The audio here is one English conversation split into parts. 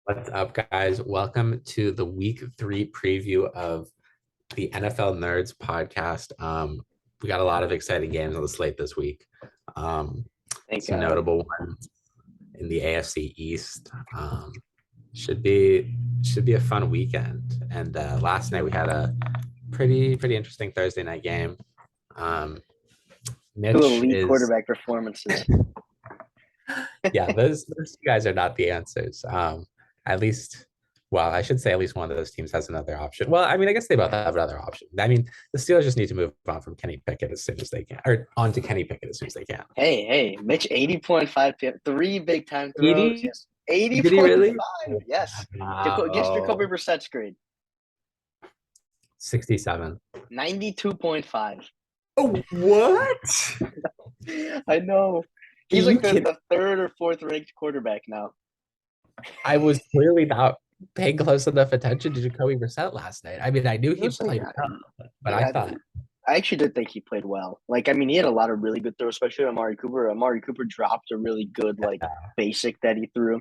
What's up, guys? Welcome to the week 3 preview of the NFL Nerds podcast. We got a lot of exciting games on the slate this week. Um, Thank some God. notable ones in the AFC East. Should be a fun weekend. And last night we had a pretty interesting Thursday night game. Um, Two Mitch elite is quarterback performances. yeah, those two guys are not the answers. At least, well, I should say at least one of those teams has another option. Well, I mean, I guess they both have another option. I mean, the Steelers just need to move on from Kenny Pickett as soon as they can, or on to Kenny Pickett as soon as they can. Hey, Mitch, 80.5, three big time throws. 80? Yes. Did he really? 80.5. Yes. Guess Jacoby Wow. Brissett's grade. 67. 92.5. Oh, what? I know. Are He's you like kidding? the third or fourth ranked quarterback now. I was clearly not paying close enough attention to Jacoby Brissett last night. I mean, I knew He he was like, played well, but I yeah, thought, I actually did think he played well. Like, I mean, he had a lot of really good throws, especially Amari Cooper. Amari Cooper dropped a really good, like, basic that he threw.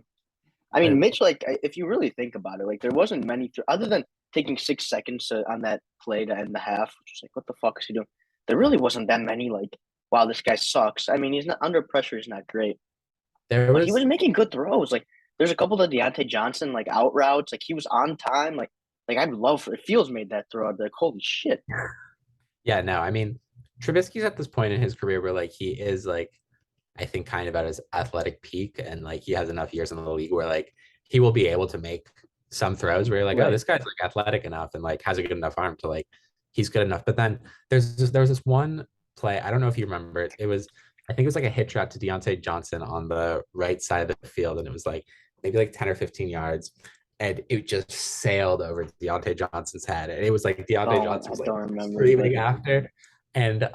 I mean, but Mitch, like, if you really think about it, like, there wasn't many, other than taking 6 seconds on that play to end the half, which is like, what the fuck is he doing? There really wasn't that many, like, wow, this guy sucks. I mean, he's not under pressure, he's not great, there but he was was making good throws. Like, there's a couple of Deontay Johnson, like, out routes. Like, he was on time. Like I'd love for if Fields made that throw. I'd be like, holy shit. yeah, no, I mean, Trubisky's at this point in his career where like he is like, I think kind of at his athletic peak, and like he has enough years in the league where like he will be able to make some throws where you're like, oh, Right. this guy's like athletic enough and like has a good enough arm to like he's good enough. But then there was this one play, I don't know if you remember it. It was I think it was like a hit shot to Deontay Johnson on the right side of the field, and it was like maybe like 10 or 15 yards. And it just sailed over Deontay Johnson's head. And it was like Deontay Oh, Johnson I was like don't remember, but screaming after. And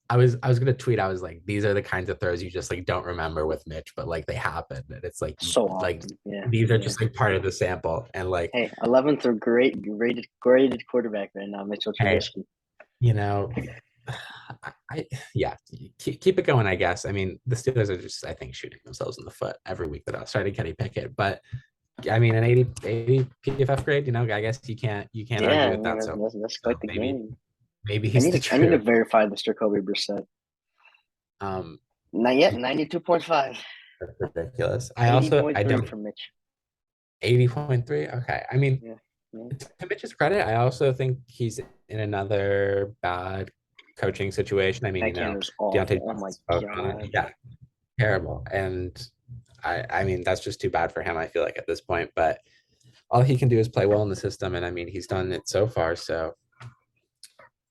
I was gonna tweet. I was like, these are the kinds of throws you just like don't remember with Mitch, but like they happen, and it's so like often. Yeah. these are Yeah. just like part of the sample. And like, Hey, 11th or graded quarterback right now, Mitchell hey, Trubisky. you know, I yeah, keep it going. I guess. I mean, the Steelers are just I think shooting themselves in the foot every week without starting Kenny Pickett. But I mean, an 80 PFF grade. I guess you can't Yeah, argue I with mean that. So that's so quite the maybe game. maybe I he's need the to I need to truth. verify this Jacoby Brissett. Um, Not yet, 92.5. that's ridiculous. I also I 80.3 don't from Mitch. 80.3. Okay. I mean, Yeah. Yeah. to Mitch's credit, I also think he's in another bad coaching situation. I mean, That game was Deontay awful. Oh my Johnson spoke on it. god. Yeah, terrible. And I mean, that's just too bad for him, I feel like, at this point. But all he can do is play well in the system. And I mean, he's done it so far. So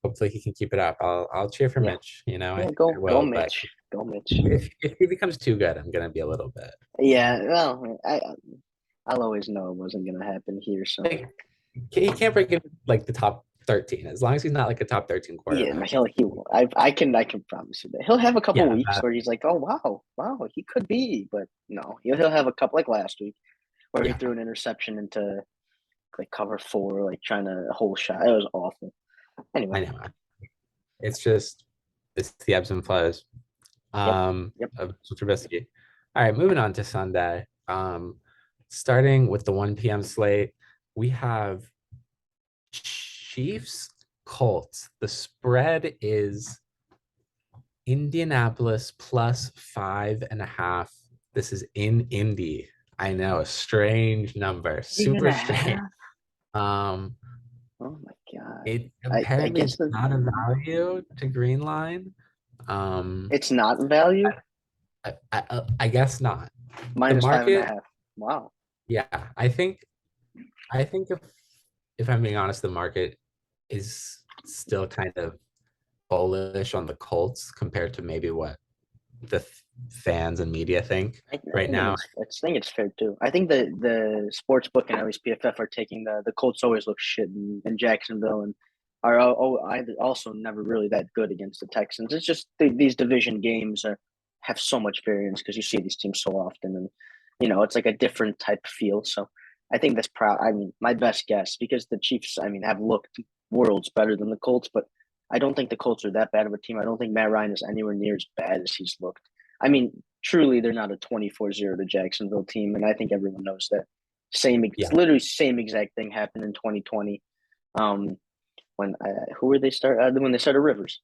hopefully he can keep it up. I'll cheer for Yeah. Mitch. I Yeah, think I go will. But Mitch. Go Mitch. if he becomes too good, I'm going to be a little bit Yeah, well, I'll always know it wasn't gonna happen here, so like, he can't break in like the top 13 as long as he's not like a top 13 yeah, quarterback. I can promise you that he'll have a couple Yeah, weeks where he's like, oh wow, he could be, but no, he'll have a couple like last week where he yeah, threw an interception into like cover four, like trying to whole shot. It was awful. Anyway, I know. It's just it's the ebbs and flows yep, yep. of Trubisky. All right, moving on to Sunday. Starting with the 1 p.m. slate, we have Chiefs Colts. The spread is Indianapolis plus 5.5. This is in Indy. I know, a strange number, Five and super a strange. half. Um, Oh my god. it I apparently guess it's not a value to Green Line. Um, it's not value. I guess not. The Minus five and a market, half. Wow. yeah, I think if I'm being honest, the market is still kind of bullish on the Colts compared to maybe what the fans and media think right now. I think it's fair too. I think the sports book and at least PFF are taking the Colts always look shit in Jacksonville and are also never really that good against the Texans. It's just these division games have so much variance because you see these teams so often and it's like a different type of feel. So I think that's proud. I mean, my best guess because the Chiefs, I mean, have looked worlds better than the Colts, but I don't think the Colts are that bad of a team. I don't think Matt Ryan is anywhere near as bad as he's looked. I mean, truly, they're not a 24-0 to Jacksonville team, and I think everyone knows that. Yeah, Literally same exact thing happened in 2020. Um, when who were they start when they started Rivers.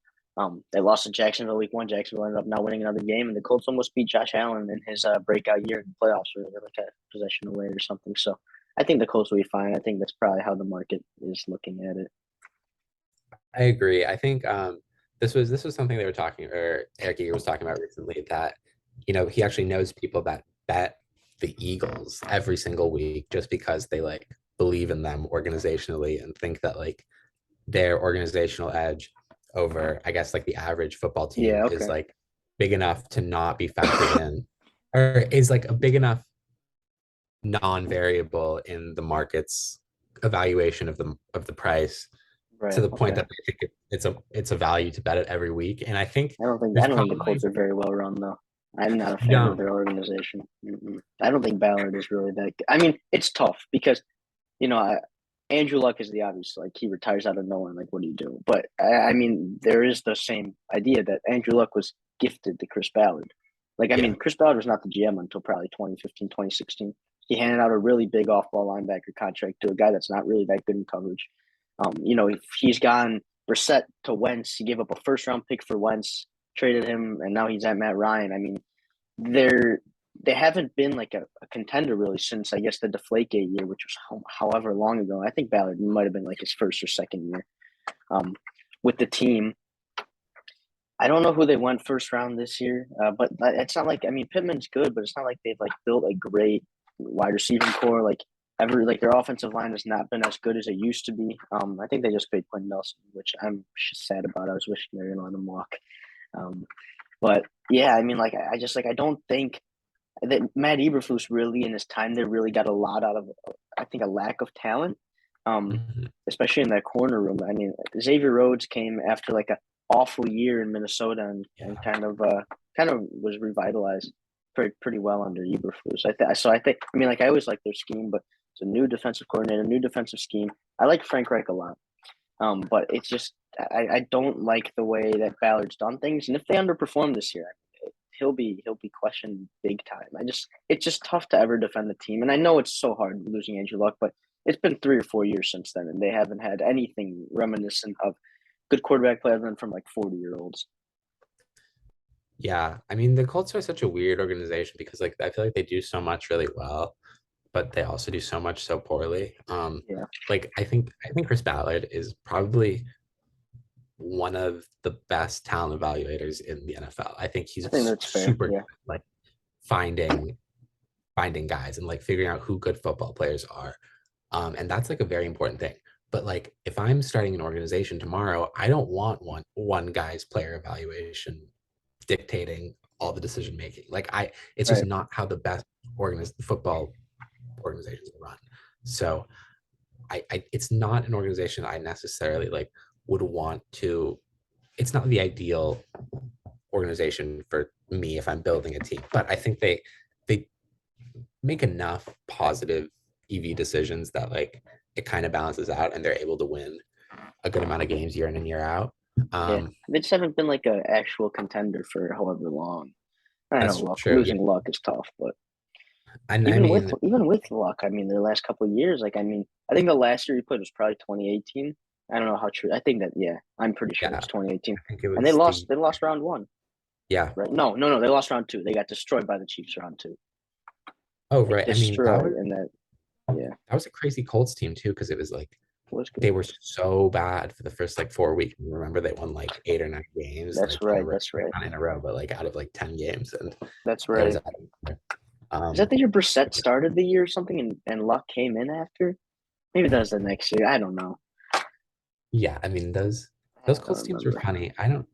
They lost to Jacksonville week 1. Jacksonville ended up not winning another game, and the Colts almost beat Josh Allen in his breakout year in the playoffs, or like a possession away or something. So I think the Colts will be fine. I think that's probably how the market is looking at it. I agree. I think this was something they were talking, or Eric Eager was talking about recently, that he actually knows people that bet the Eagles every single week just because they like believe in them organizationally and think that like their organizational edge over, I guess, like the average football team Yeah. is Okay. like big enough to not be factored in, or is like a big enough non-variable in the market's evaluation of the price to Right. the point Okay. that they think it's a value to bet it every week. And I think I there's don't think the probably Colts are very well run though. I'm not a you fan of don't their organization. Mm-mm. I don't think Ballard is really that good. I mean, it's tough because you know, Andrew Luck is the obvious. Like he retires out of nowhere. Like, what do you do? But I mean, there is the same idea that Andrew Luck was gifted to Chris Ballard. Like, I yeah mean, Chris Ballard was not the GM until probably 2015, 2016. He handed out a really big off-ball linebacker contract to a guy that's not really that good in coverage. If he's gone Brissett to Wentz, he gave up a first-round pick for Wentz, traded him, and now he's at Matt Ryan. I mean, they're they haven't been like a contender really since I guess the Deflategate year, which was however long ago. I think Ballard might have been like his first or second year um, with the team. I don't know who they went first round this year, but it's not like I mean Pittman's good, but it's not like they've like built a great wide receiving core. Like their offensive line has not been as good as it used to be. I think they just paid Quentin Nelson, which I'm sad about. I was wishing they were going to let him walk. Um, but yeah, I mean, like I just like I don't think that Matt Eberflus really in his time there really got a lot out of I think a lack of talent, Mhm. especially in that corner room. I mean, Xavier Rhodes came after like an awful year in Minnesota and Yeah, kind of was revitalized pretty well under Eberflus. I think I mean like I always like their scheme, but it's a new defensive coordinator, new defensive scheme. I like Frank Reich a lot. But it's just I don't like the way that Ballard's done things, and if they underperform this year, he'll be questioned big time. It's just tough to ever defend the team, and I know it's so hard losing Andrew Luck, but it's been 3 or 4 years since then, and they haven't had anything reminiscent of good quarterback play other than from like 40-year-olds. yeah. I mean, the Colts are such a weird organization because like I feel like they do so much really well, but they also do so much so poorly. Yeah, Like I think Chris Ballard is probably one of the best talent evaluators in the NFL. I think he's I think that's fair. super good Yeah, at, like finding finding guys and like figuring out who good football players are. And that's like a very important thing. But like if I'm starting an organization tomorrow, I don't want one guy's player evaluation dictating all the decision making. It's just right. not how the best football organizations are run. So it's not an organization I necessarily like would want to. It's not the ideal organization for me if I'm building a team. But I think they make enough positive EV decisions that like it kind of balances out and they're able to win a good amount of games year in and year out. Yeah, Um, they just haven't been like an actual contender for however long. I know that's luck true. Yeah. losing luck is tough, but And I mean, even with luck, I mean, the last couple of years, like I mean, I think the last year he played was probably 2018. I don't know how true. I think that yeah, I'm pretty sure it yeah, was 2018, I think it and they was lost. the They lost round one, yeah. right? No, they lost round two. They got destroyed by the Chiefs round two, Oh, like right. I mean, that destroyed, was and that yeah, that was a crazy Colts team too, because it was like it was good. they were so bad for the first like 4 weeks. Remember they won like 8 or 9 games That's like in a right. row, That's right. not in a row, but like out of like 10 games, and That's it was right. out of nowhere. Is that um the year Brissett started the year or something, and Luck came in after? Maybe that was the next year. I don't know. yeah, I mean those I don't Colts teams were remember. funny. I don't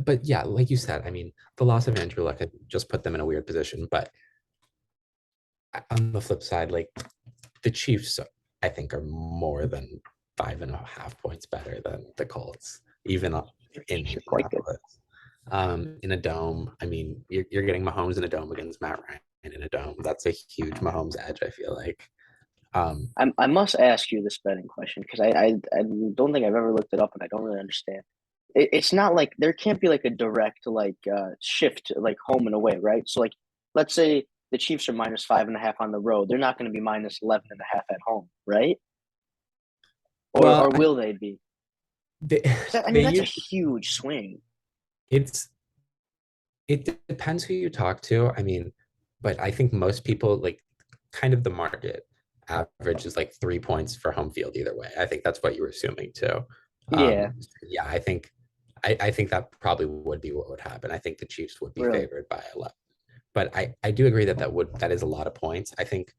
But yeah, like you said, I mean the loss of Andrew Luck had just put them in a weird position. But on the flip side, like the Chiefs, I think, are more than 5.5 points better than the Colts, even in They're quite good. Indianapolis. In a dome, I mean, you're getting Mahomes in a dome against Matt Ryan in a dome. That's a huge Mahomes edge, I feel like. I must ask you this betting question because I don't think I've ever looked it up and I don't really understand. It's not like there can't be like a direct like shift like home and away, right? So like let's say the Chiefs are -5.5 on the road. They're not going to be -11.5 at home, right? Or Well, will they be? they, I they mean, that's a usually huge swing. it's it depends who you talk to. I mean, but I think most people like kind of the market average is like 3 points for home field either way. I think that's what you were assuming too. Yeah, Yeah, I think that probably would be what would happen. I think the Chiefs would be really. favored by 11. But I do agree that that is a lot of points. I think,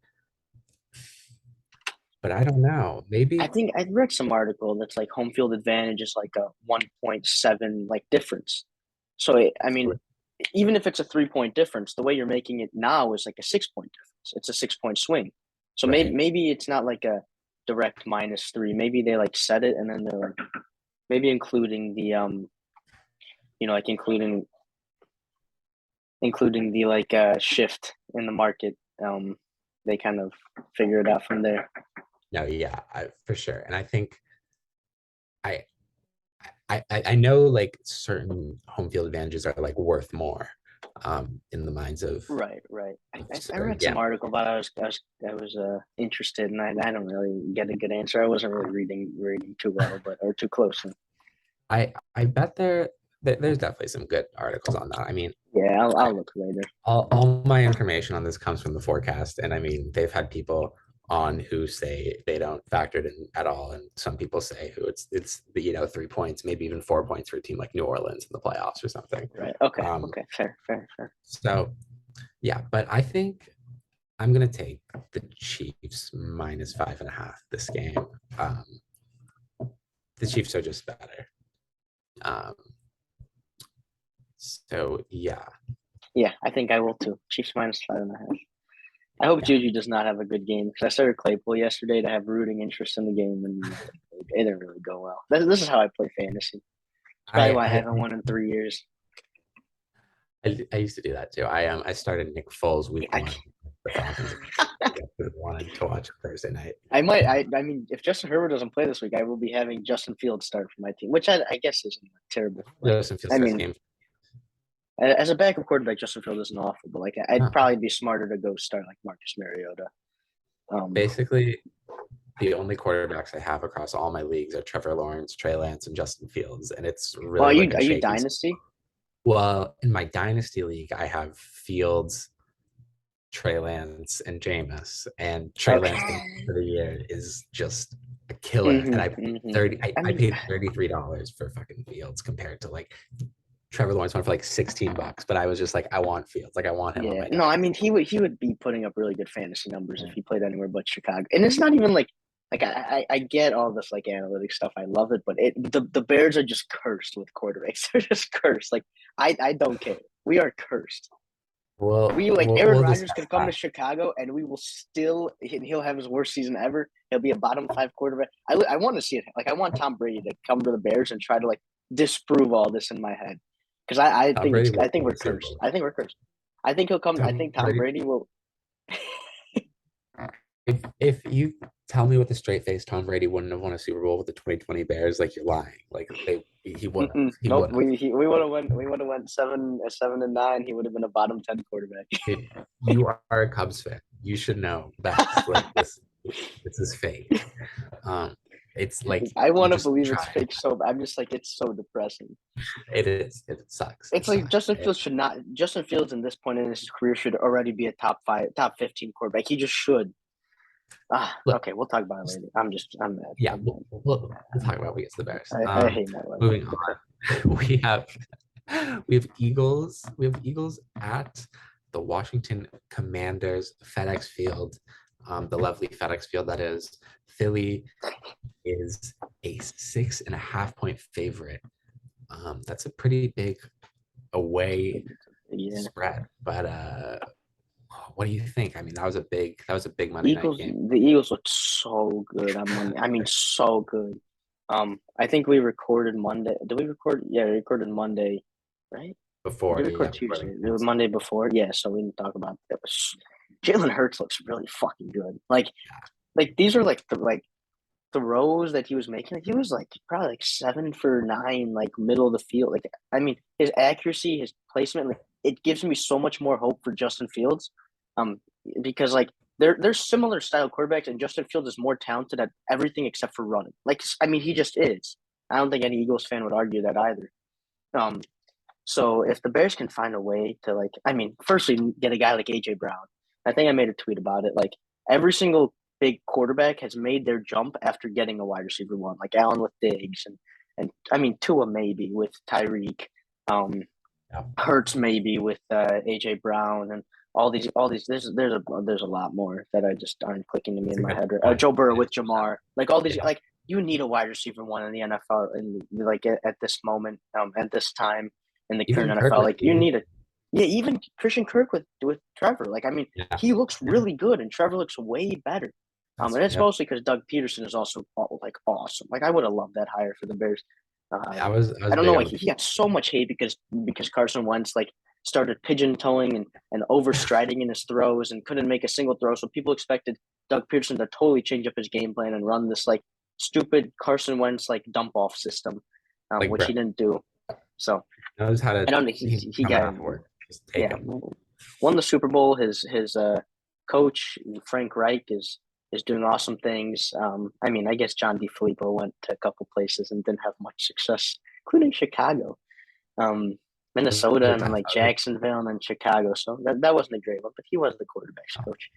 but I don't know. I Maybe think I read some article that's like home field advantage is like a 1.7 like difference. So I mean, even if it's a 3 point difference, the way you're making it now is like a 6 point difference. It's a 6 point swing. So right. maybe it's not like a direct -3. Maybe they like set it and then they're like maybe including the like including the like shift in the market. They kind of figure it out from there. No, yeah, for sure. And I think I I know like certain home field advantages are like worth more in the minds Right, right. of I certain read some gamblers. article, but I was interested, and I don't really get a good answer. I wasn't really reading too well, but or too closely. I bet there's definitely some good articles on that. I mean, Yeah, I'll look later. all my information on this comes from the forecast, and I mean they've had people on who say they don't factor it in at all, and some people say who it's 3 points, maybe even 4 points for a team like New Orleans in the playoffs or something. Right. Okay. Um, Okay. Fair. Fair. Fair. so yeah, but I think I'm gonna take the Chiefs -5.5 this game. Um, the Chiefs are just better. Um, so yeah, Yeah, I think I will too. Chiefs -5.5. I hope yeah. Juju does not have a good game because I started Claypool yesterday to have rooting interest in the game, and it didn't really go well. This is how I play fantasy. It's probably I why I I haven't won in 3 years. I used to do that too. I started Nick Foles week I, one, the Falcons. Wanted to watch Thursday night. I might. I mean, if Justin Herbert doesn't play this week, I will be having Justin Fields start for my team, which I guess isn't terrible. Like, Justin Fields I starts mean, game. as a backup quarterback, Justin Fields isn't awful, but like I'd No, probably be smarter to go start like Marcus Mariota. basically, the only quarterbacks I have across all my leagues are Trevor Lawrence, Trey Lance, and Justin Fields, and it's Well, really like a are you shaky. dynasty? Well, in my dynasty league, I have Fields, Trey Lance, and Jameis, and Trey Lance Okay. for the year is just a killer. And Mm-hmm, mm-hmm. I I mean, paid $33 for fucking Fields compared to like Trevor Lawrence went for like $16, but I was just like, I want Fields, like I want him on yeah. my No, I dynasty. mean he would be putting up really good fantasy numbers if he played anywhere but Chicago. And it's not even like I get all this like analytic stuff. I love it, but the Bears are just cursed with quarterbacks. They're just cursed. Like I don't care. We are cursed. We like Aaron We'll Rodgers discuss could come to that. Chicago and we will still he'll have his worst season ever. He'll be a bottom five quarterback. I want to see it. Like I want Tom Brady to come to the Bears and try to like disprove all this in my head because Tom Brady I will think win we're the Super cursed. Bowl. I think we're cursed. I think he'll come. I Tom think Tom Brady. Brady will. If you tell me with a straight face, Tom Brady wouldn't have won a Super Bowl with the 2020 Bears, like you're lying. Like he would have. He Nope. would have. We would have went. We would have went 7-9. He would have been a bottom 10 quarterback. Dude, you are a Cubs fan. You should know best. Like this is fake. Um, it's like I you want to just believe it's try. fake. So I'm just like it's so depressing. It is. It sucks. It It's like sucks. Justin Fields in this point in his career should already be a top 15 quarterback. He just should. Look, Okay, we'll talk about it later. I'm mad. yeah, I'm mad. we'll talk about we get to the Bears. I hate my life. Moving on, we have Eagles at the Washington Commanders FedEx Field, the lovely FedEx Field that is. Philly is a 6.5 point favorite. That's a pretty big away Yeah. spread, but what do you think? I mean, that was a big Monday night game. The Eagles looked so good on Monday. I mean, so good. I think we recorded Monday. Did we record? Yeah, we recorded Monday, right? Or Before, did we yeah, record before Tuesday? the It was Monday before. Yeah, so we didn't talk about that. Jalen Hurts looks really fucking good. Like these are like the rows that he was making. Like, he was like probably like 7 for 9, like middle of the field. Like I mean, his accuracy, his placement, like it gives me so much more hope for Justin Fields. Um, because like they're similar style quarterbacks, and Justin Fields is more talented at everything except for running. Like I mean, he just is. I don't think any Eagles fan would argue that either. Um, so if the Bears can find a way to like, I mean, firstly get a guy like AJ Brown. I think I made a tweet about it. Like every single big quarterback has made their jump after getting a wide receiver one, like Allen with Diggs and I mean Tua maybe with Tyreek, um, Yeah. Hurts maybe with AJ Brown and all these. There's a lot more that I just aren't clicking to me That's in a my good head. point. Joe Burrow Yeah. with Jamar, like all these Yeah. like you need a wide receiver one in the NFL and like at this moment at this time in the current Even Kirk NFL. with Like you you. need a yeah, even Christian Kirk with Trevor. Like I mean, Yeah. he looks Yeah. really good, and Trevor looks way better. And it's Yeah. mostly because Doug Peterson is also like awesome. Like I would have loved that hire for the Bears. I was I don't know. big on Like the he got so much hate because Carson Wentz like started pigeon toeing and overstriding in his throws and couldn't make a single throw. So people expected Doug Peterson to totally change up his game plan and run this like stupid Carson Wentz like dump off system, like which he Brett didn't do. So knows how to I don't know. He coming got afterward. Just take yeah him. won the Super Bowl. His coach Frank Reich is doing awesome things. I mean, I guess John DeFilippo went to a couple places and didn't have much success, including Chicago, Minnesota, and then like Jacksonville and then Chicago. So that wasn't a great one, but he was the quarterbacks coach.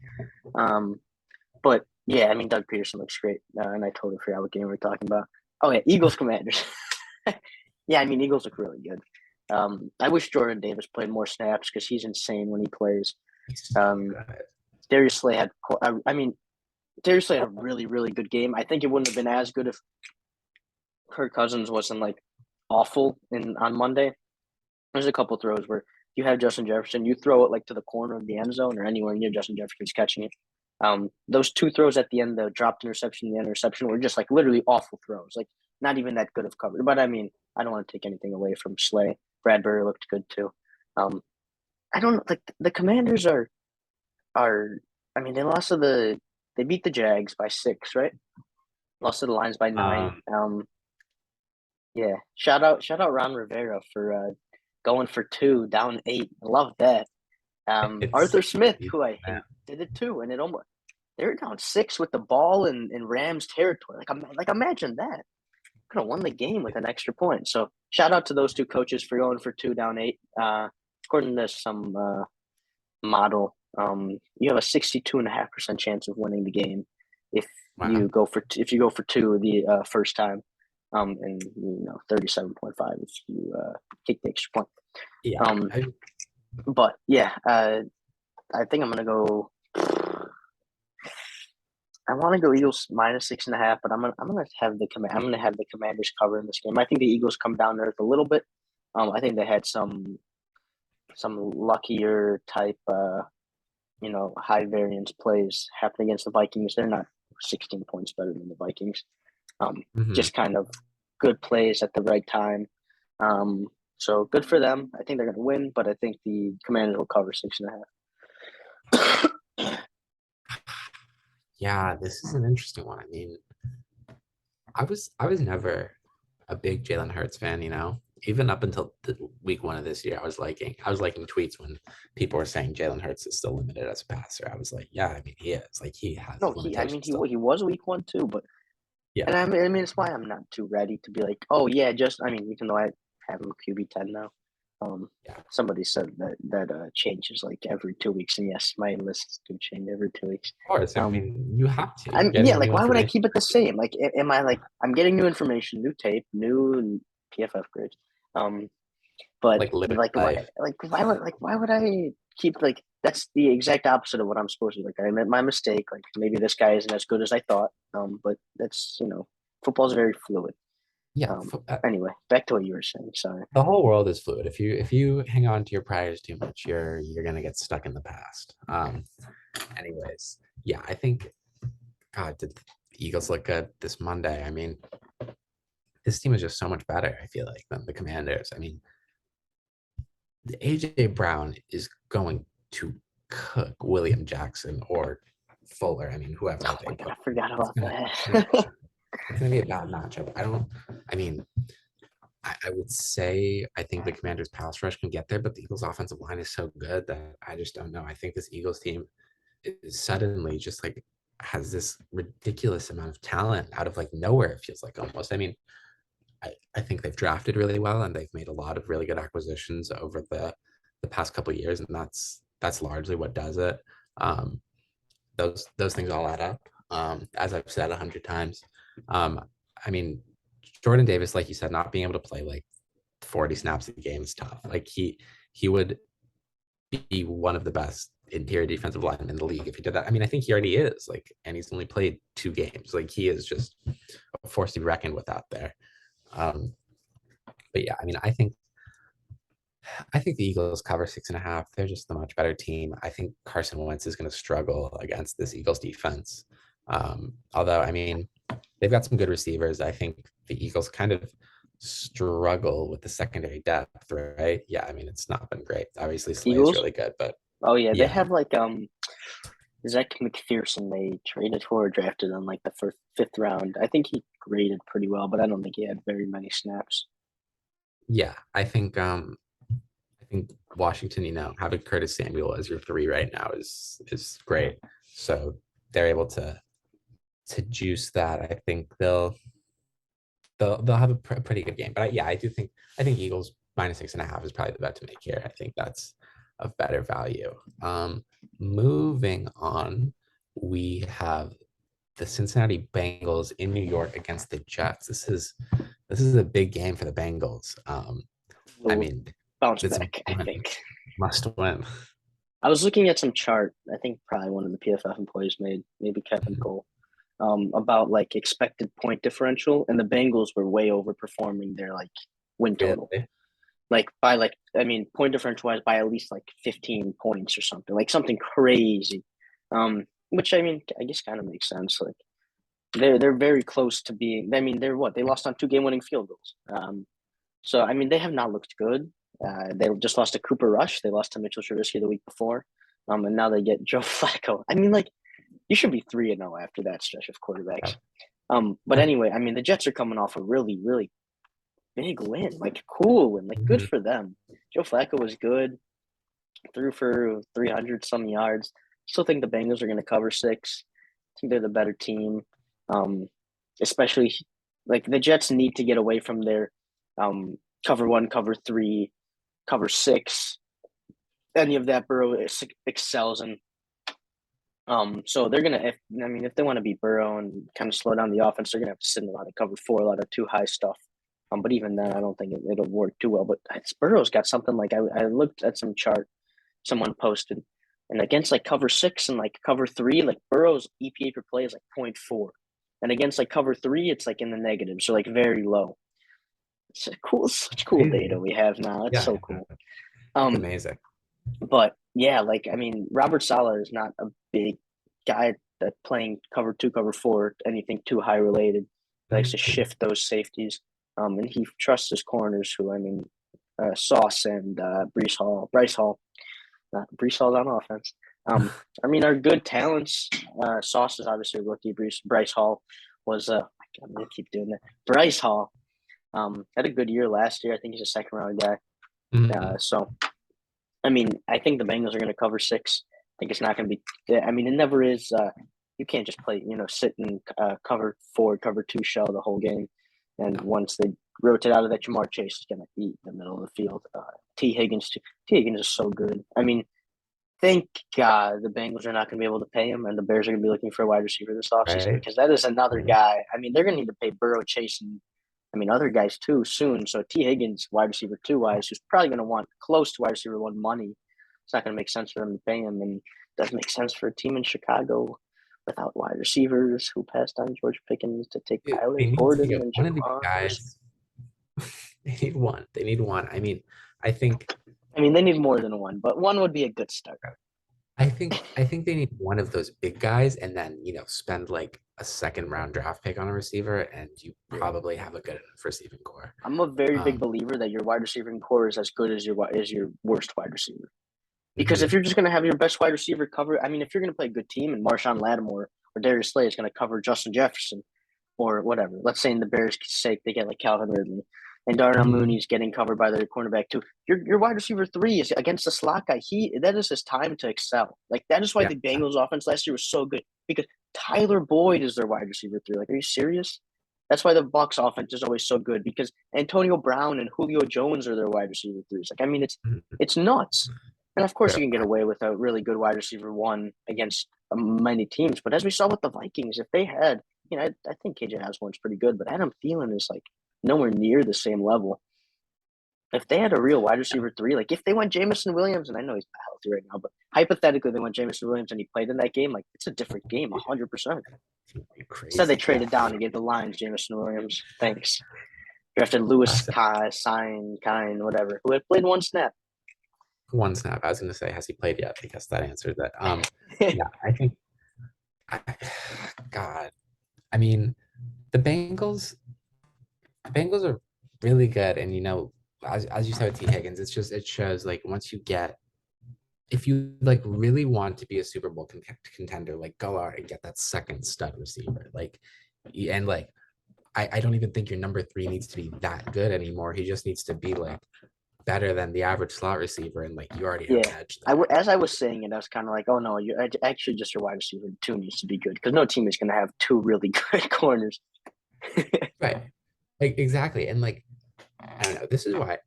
But yeah, I mean, Doug Peterson looks great, and I totally forgot what game we were talking about. Oh yeah, Eagles Commanders. Yeah, I mean, Eagles look really good. I wish Jordan Davis played more snaps because he's insane when he plays. He's so Um, good. Darius Slay had, I mean, Darius Slay had a really, really good game. I think it wouldn't have been as good if Kirk Cousins wasn't like awful on Monday. There's a couple throws where you have Justin Jefferson, you throw it like to the corner of the end zone or anywhere near Justin Jefferson's catching it. Those two throws at the end, the dropped interception, the interception, were just like literally awful throws, like not even that good of coverage. But I mean, I don't want to take anything away from Slay. Bradbury looked good too. Um, I don't like the Commanders are. I mean, they beat the Jags by 6, right? Lost to the Lions by 9. Um, Yeah. Shout out Ron Rivera for going for 2 down 8. I love that. it's Arthur Smith, he's who I man. hate, did it too, and it almost they were down 6 with the ball in Rams territory. Like imagine that. Could have won the game with an extra point. So shout out to those two coaches for going for 2 down 8. According to some model, you have a 62.5% chance of winning the game if Wow. if you go for 2 the first time. And 37.5 if you kick the extra point. Yeah. Um, but yeah, I think I'm gonna go. I want to go Eagles -6.5, but I'm gonna have the Commanders cover in this game. I think the Eagles come down there a little bit. I think they had some luckier type, high variance plays happen against the Vikings. They're not 16 points better than the Vikings. Mhm. Just kind of good plays at the right time. So good for them. I think they're going to win, but I think the Commanders will cover 6.5. Yeah, this is an interesting one. I mean, I was never a big Jalen Hurts fan, Even up until week 1 of this year, I was liking tweets when people were saying Jalen Hurts is still limited as a passer. I was like, yeah, I mean he is. Like he has No, limitations still. he was week 1 too, but Yeah. and I mean it's why I'm not too ready to be like, oh yeah, just I mean even though I have him QB 10 now. Yeah. Somebody said that changes like every 2 weeks, and yes, my lists do change every 2 weeks. Of course. I Um, mean, you have to. You're I'm yeah, getting like new why would I information. keep it the same? Like, am I like I'm getting new information, new tape, new PFF grades. But Like living like life. why would I keep like that's the exact opposite of what I'm supposed to do. Like I made my mistake. Like maybe this guy isn't as good as I thought. But that's football's very fluid. Yeah. Anyway, back to what you were saying. Sorry. The whole world is fluid. If you hang on to your priors too much, you're gonna get stuck in the past. Anyways, yeah, I think God, did the Eagles look good this Monday? I mean, this team is just so much better, I feel like, than the Commanders. I mean, the AJ Brown is going to cook William Jackson or Fuller. I mean, whoever Oh they my god, put. I forgot It's about gonna, it's gonna, that. it's gonna be a bad matchup. I mean, I would say I think the Commanders pass rush can get there, but the Eagles offensive line is so good that I just don't know. I think this Eagles team suddenly just like has this ridiculous amount of talent out of like nowhere, it feels like almost. I mean, I think they've drafted really well and they've made a lot of really good acquisitions over the past couple of years, and that's largely what does it. Um, those things all add up. As I've said 100 times. Um, I mean, Jordan Davis, like you said, not being able to play like 40 snaps a game is tough. Like he would be one of the best interior defensive linemen in the league if he did that. I mean, I think he already is, like, and he's only played 2 games. Like he is just a force to be reckoned with out there. Um, but yeah, I mean, I think the Eagles cover 6.5. They're just the much better team. I think Carson Wentz is going to struggle against this Eagles defense. Although, I mean, they've got some good receivers. I think the Eagles kind of struggle with the secondary depth, right? Yeah, I mean, it's not been great. Obviously, Slay is Eagles. really good, but Oh yeah, they yeah, have like Zach McPherson. They traded for or drafted on like the first fifth round. I think he graded pretty well, but I don't think he had very many snaps. yeah. I think Washington, having Curtis Samuel as your 3 right now is great. So they're able to juice that. I think they'll have a pretty good game. But yeah, I think Eagles -6.5 is probably the bet to make here. I think that's of better value. Moving on, we have the Cincinnati Bengals in New York against the Jets. This is a big game for the Bengals. I We'll mean, bounce it's back, I think. must win. I was looking at some chart. I think probably one of the PFF employees made, maybe Kevin Cole, about like expected point differential, and the Bengals were way overperforming their like win total. Really? Like by like I mean point differential wise by at least like 15 points or something, like something crazy. Which I mean I guess kind of makes sense. Like they're very close to being. I mean they're what they lost on 2 game winning field goals. So I mean they have not looked good. They just lost to Cooper Rush. They lost to Mitchell Trubisky the week before. And now they get Joe Flacco. I mean like you should be 3-0 after that stretch of quarterbacks. But anyway, I mean the Jets are coming off a really really big win, like cool win, like good Mhm. for them. Joe Flacco was good, threw for 300 some yards. Still think the Bengals are going to cover 6. I think they're the better team, um, especially like the Jets need to get away from their cover 1, cover 3, cover 6. Any of that Burrow excels in. So they're gonna. If they want to beat Burrow and kind of slow down the offense, they're gonna have to sit in a lot of cover 4, a lot of too high stuff. But even then, I don't think it'll work too well. But Burrow's got something like I looked at some chart someone posted, and against like cover 6 and like cover 3, like Burrow's EPA per play is like 0.4, and against like cover 3, it's like in the negative, so like very low. It's cool, such cool data Crazy. we have now. It's Yeah, so yeah, cool. it's Um, amazing. but yeah, like I mean, Robert Saleh is not a big guy that playing cover 2, cover 4, anything too high related. He likes to Mhm. shift those safeties. And he trusts his corners, who I mean, Sauce and Bryce Hall, Brees Hall's on offense. I mean, are good talents. Sauce is obviously a rookie. Bryce Hall was I'm gonna keep doing that. Bryce Hall had a good year last year. I think he's a second round guy. Mhm. So I mean, I think the Bengals are going to cover 6. I think it's not going to be. I mean, it never is. You can't just play, sit and cover 4, cover 2 shell the whole game. And once they rotate out of that, Jamar Chase is going to eat the middle of the field. T Higgins, too. T Higgins is so good. I mean, thank God the Bengals are not going to be able to pay him, and the Bears are going to be looking for a wide receiver this offseason Right? because that is another Mhm. guy. I mean, they're going to need to pay Burrow, Chase, and I mean other guys too soon. So T Higgins, wide receiver 2 wise, who's probably going to want close to wide receiver 1 money. It's not going to make sense for them to pay him, and it doesn't make sense for a team in Chicago without wide receivers who passed on George Pickens to take Tyler They need to Gordon get and one of these Jaquan Brisker. guys. They need one. They need one. I mean, I think I mean, they need more than one, but one would be a good start. I think they need one of those big guys and then, spend like a second round draft pick on a receiver and you Yeah. probably have a good enough receiving core. I'm a very big Um, believer that your wide receiving core is as good as your worst wide receiver. Because if mhm. you're just going to have your best wide receiver cover, I mean, if you're going to play a good team and Marshawn Lattimore or Darius Slay is going to cover Justin Jefferson or whatever, let's say in the Bears' sake they get like Calvin Ridley, And Darnell Mhm. Mooney's getting covered by the cornerback too. Your wide receiver 3 is against the slot guy. That is his time to excel. Like that is why Yeah. the Bengals offense last year was so good because Tyler Boyd is their wide receiver 3. Like, are you serious? That's why the Bucks offense is always so good because Antonio Brown and Julio Jones are their wide receiver 3s. Like, I mean, Mhm. it's nuts. And of course, you They're can get away with a really good wide receiver 1 against many teams. But as we saw with the Vikings, if they had, I think KJ Osborne's pretty good, but Adam Thielen is like nowhere near the same level. If they had a real wide receiver 3, like if they went Jameson Williams, and I know he's not healthy right now, but hypothetically they went Jameson Williams and he played in that game, like it's a different game, 100%. Instead, they crazy. Yeah. traded down and gave the Lions Jameson Williams. Thanks. Drafted Lewis So Kai, Sign, Kine, whatever, who had played one snap. one snap. I was going to say, has he played yet? Because that answered that. Yeah, I think, I, God, I mean, the Bengals, the Bengals are really good, and as you said with T Higgins, it shows like once you get if you like really want to be a Super Bowl contender, like go out and get that second stud receiver, like and like I don't even think your number 3 needs to be that good anymore. He just needs to be like better than the average slot receiver, and like you already have Yeah. an edge there. As I was saying it, I was kind of like, oh no, you actually just your wide receiver 2 needs to be good because no team is going to have 2 really good corners. Right. Like exactly. And like I don't know. This is why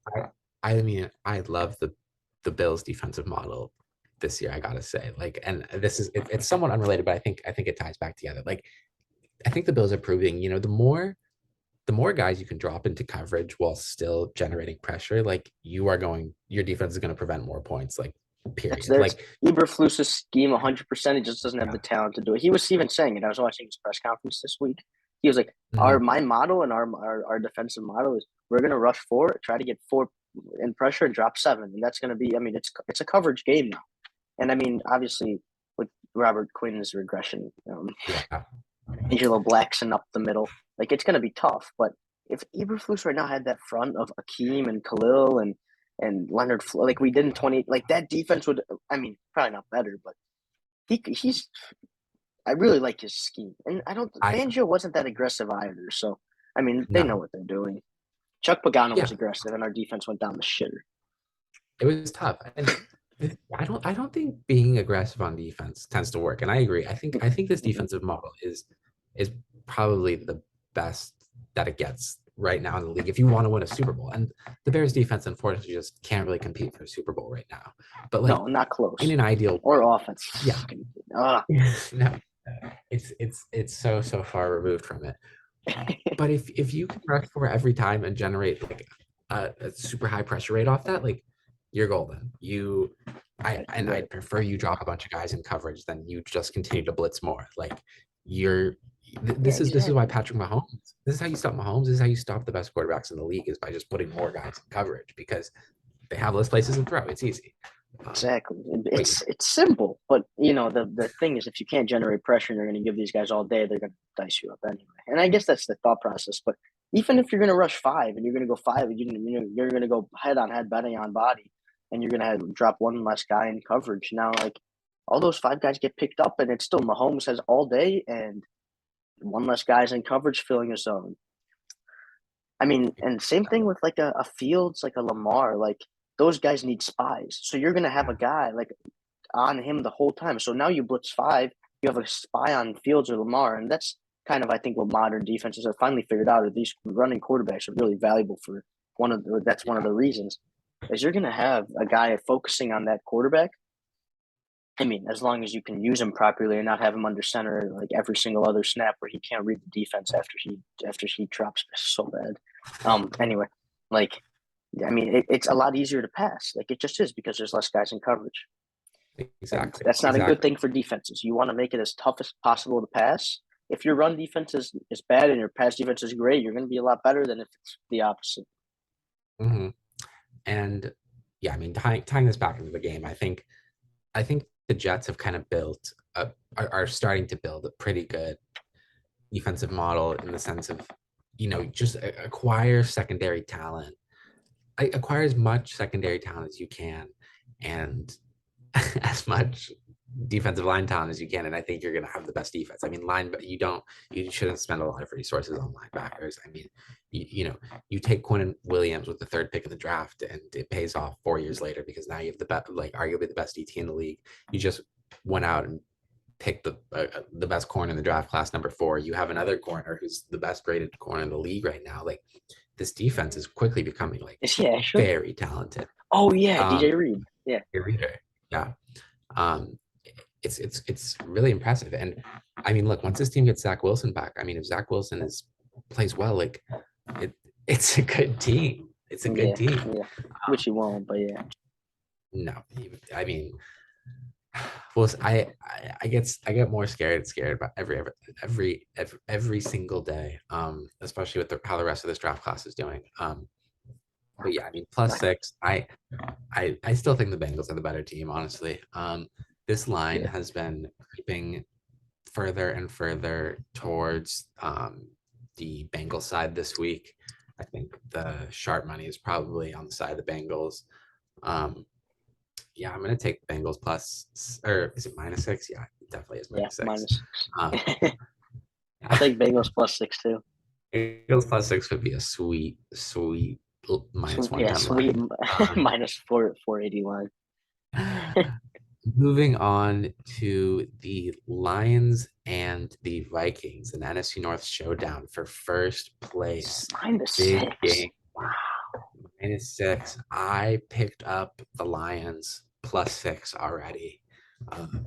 I mean I love the Bills defensive model this year, I gotta say. Like, and it's somewhat unrelated, but I think it ties back together. Like I think the Bills are proving, the more guys you can drop into coverage while still generating pressure, like your defense is going to prevent more points, like That's period. that's Like, Eberflus's scheme 100%. He just doesn't have yeah. the talent to do it. He was even saying it. I was watching his press conference this week. He was like, "Our Mhm. my model and our defensive model is we're gonna rush 4, try to get 4 in pressure and drop 7, and that's gonna be. I mean, it's a coverage game now, and I mean, obviously with Robert Quinn's regression, Yeah. Angelo Blackson up the middle, like it's gonna be tough. But if Eberflus right now had that front of Akeem and Khalil and Leonard, like we did in 20, like that defense would. I mean, probably not better, but he's. I really like his scheme, and I don't. I Fangio wasn't that aggressive either, so I mean they know No. what they're doing. Chuck Pagano was Yeah, aggressive, and our defense went down the shitter. it was tough. And I don't think being aggressive on defense tends to work. And I agree. I think this Mm-mm. defensive model is probably the best that it gets right now in the league if you want to win a Super Bowl. And the Bears defense unfortunately just can't really compete for a Super Bowl right now. But like No, not in close. an ideal Or offense. yeah. Ah. No. It's so far removed from it. But if you can rush for every time and generate like a super high pressure rate off that, like you're golden. Right. I'd prefer you drop a bunch of guys in coverage than you just continue to blitz more. Like you're Yeah, this is why exactly. Patrick Mahomes. This is how you stop Mahomes. This is how you stop the best quarterbacks in the league is by just putting more guys in coverage because they have less places to throw. It's easy. Exactly. But It's simple, but the thing is, if you can't generate pressure and you're going to give these guys all day, they're going to dice you up anyway. And I guess that's the thought process. But even if you're going to rush 5 and you're going to go 5, you're going to go head on head, body on body, and you're going to have drop one less guy in coverage. Now, like all those 5 guys get picked up, and it's still Mahomes has all day and one less guys in coverage filling a zone. I mean, and same thing with like a Fields, like a Lamar, like those guys need spies. So you're gonna have a guy like on him the whole time. So now you blitz 5, you have a spy on Fields or Lamar, and that's kind of I think what modern defenses have finally figured out. Are these running quarterbacks are really valuable for that's one of yeah, the reasons is you're gonna have a guy focusing on that quarterback. I mean, as long as you can use him properly and not have him under center like every single other snap where he can't read the defense after he drops so bad. Anyway, like I mean, it's a lot easier to pass. Like it just is because there's less guys in coverage, and exactly. that's not a good Exactly. thing for defenses. You want to make it as tough as possible to pass. If your run defense is bad and your pass defense is great, you're going to be a lot better than if it's the opposite. hmm And yeah, I mean, tying this back into the game, I think the Jets have kind of are starting to build a pretty good defensive model in the sense of, just acquire secondary talent, acquire as much secondary talent as you can, and as much defensive line talent as you can, and I think you're going to have the best defense. I mean, you shouldn't spend a lot of resources on linebackers. I mean, you take Quinn Williams with the third pick in the draft, and it pays off 4 years later because now you have the best, like arguably the best DT in the league. You just went out and picked the best corner in the draft class, number 4. You have another corner who's the best graded corner in the league right now. Like this defense is quickly becoming like Is he actually? very talented. Oh yeah, DJ Reed. Yeah. Reader. Yeah. Um, it's really impressive. And I mean, look, once this team gets Zach Wilson back, I mean, if Zach Wilson plays well, like it's a good team. It's a good team. Yeah. Which he won't, but yeah. No, I mean, well, I get more scared about every single day, especially with how the rest of this draft class is doing. But yeah, I mean, +6. I still think the Bengals are the better team, honestly. This line has been creeping further and further towards the Bengals side this week. I think the sharp money is probably on the side of the Bengals. Yeah, I'm gonna take the Bengals plus, or is it -6? Yeah, it definitely is -6. I think Bengals +6 too. Bengals +6 would be a sweet -110 yeah, sweet line. -480 line. Moving on to the Lions and the Vikings, an NFC North showdown for first place. -6. Game. Wow. -6. I picked up the Lions +6 already.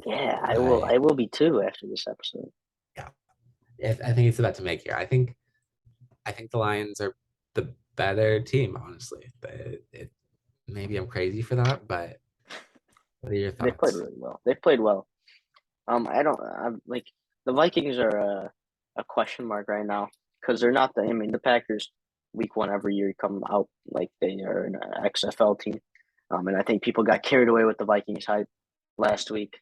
Yeah, I will be too after this episode. Yeah, I think it's about to make here. I think the Lions are the better team, honestly. Maybe I'm crazy for that, but what are your thoughts? They played really well. They played well. I'm like the Vikings are a question mark right now because they're not the Packers week 1 every year come out like they are an XFL team. And I think people got carried away with the Vikings hype last week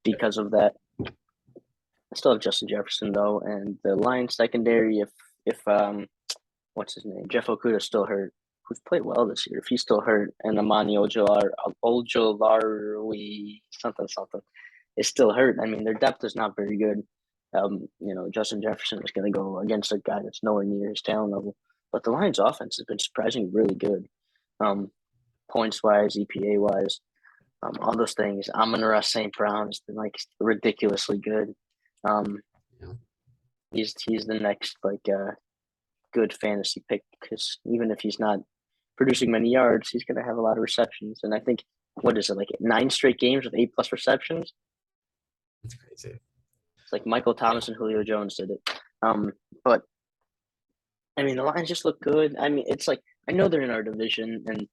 because of that. I still have Justin Jefferson though, and the Lions secondary. If what's his name, Jeff Okuda's still hurt, who's played well this year. If he's still hurt, and Amani Ojolari something is still hurt. I mean, their depth is not very good. Justin Jefferson is going to go against a guy that's nowhere near his talent level. But the Lions' offense has been surprisingly really good, points wise, EPA wise, all those things. Amon-Ra St. Brown has been like ridiculously good. He's the next good fantasy pick because even if he's not producing many yards, he's going to have a lot of receptions. And I think, what is it, like 9 straight games with 8+ receptions? That's crazy. It's like Michael Thomas and Julio Jones did it. But I mean, the Lions just look good. I mean, it's like I know they're in our division, and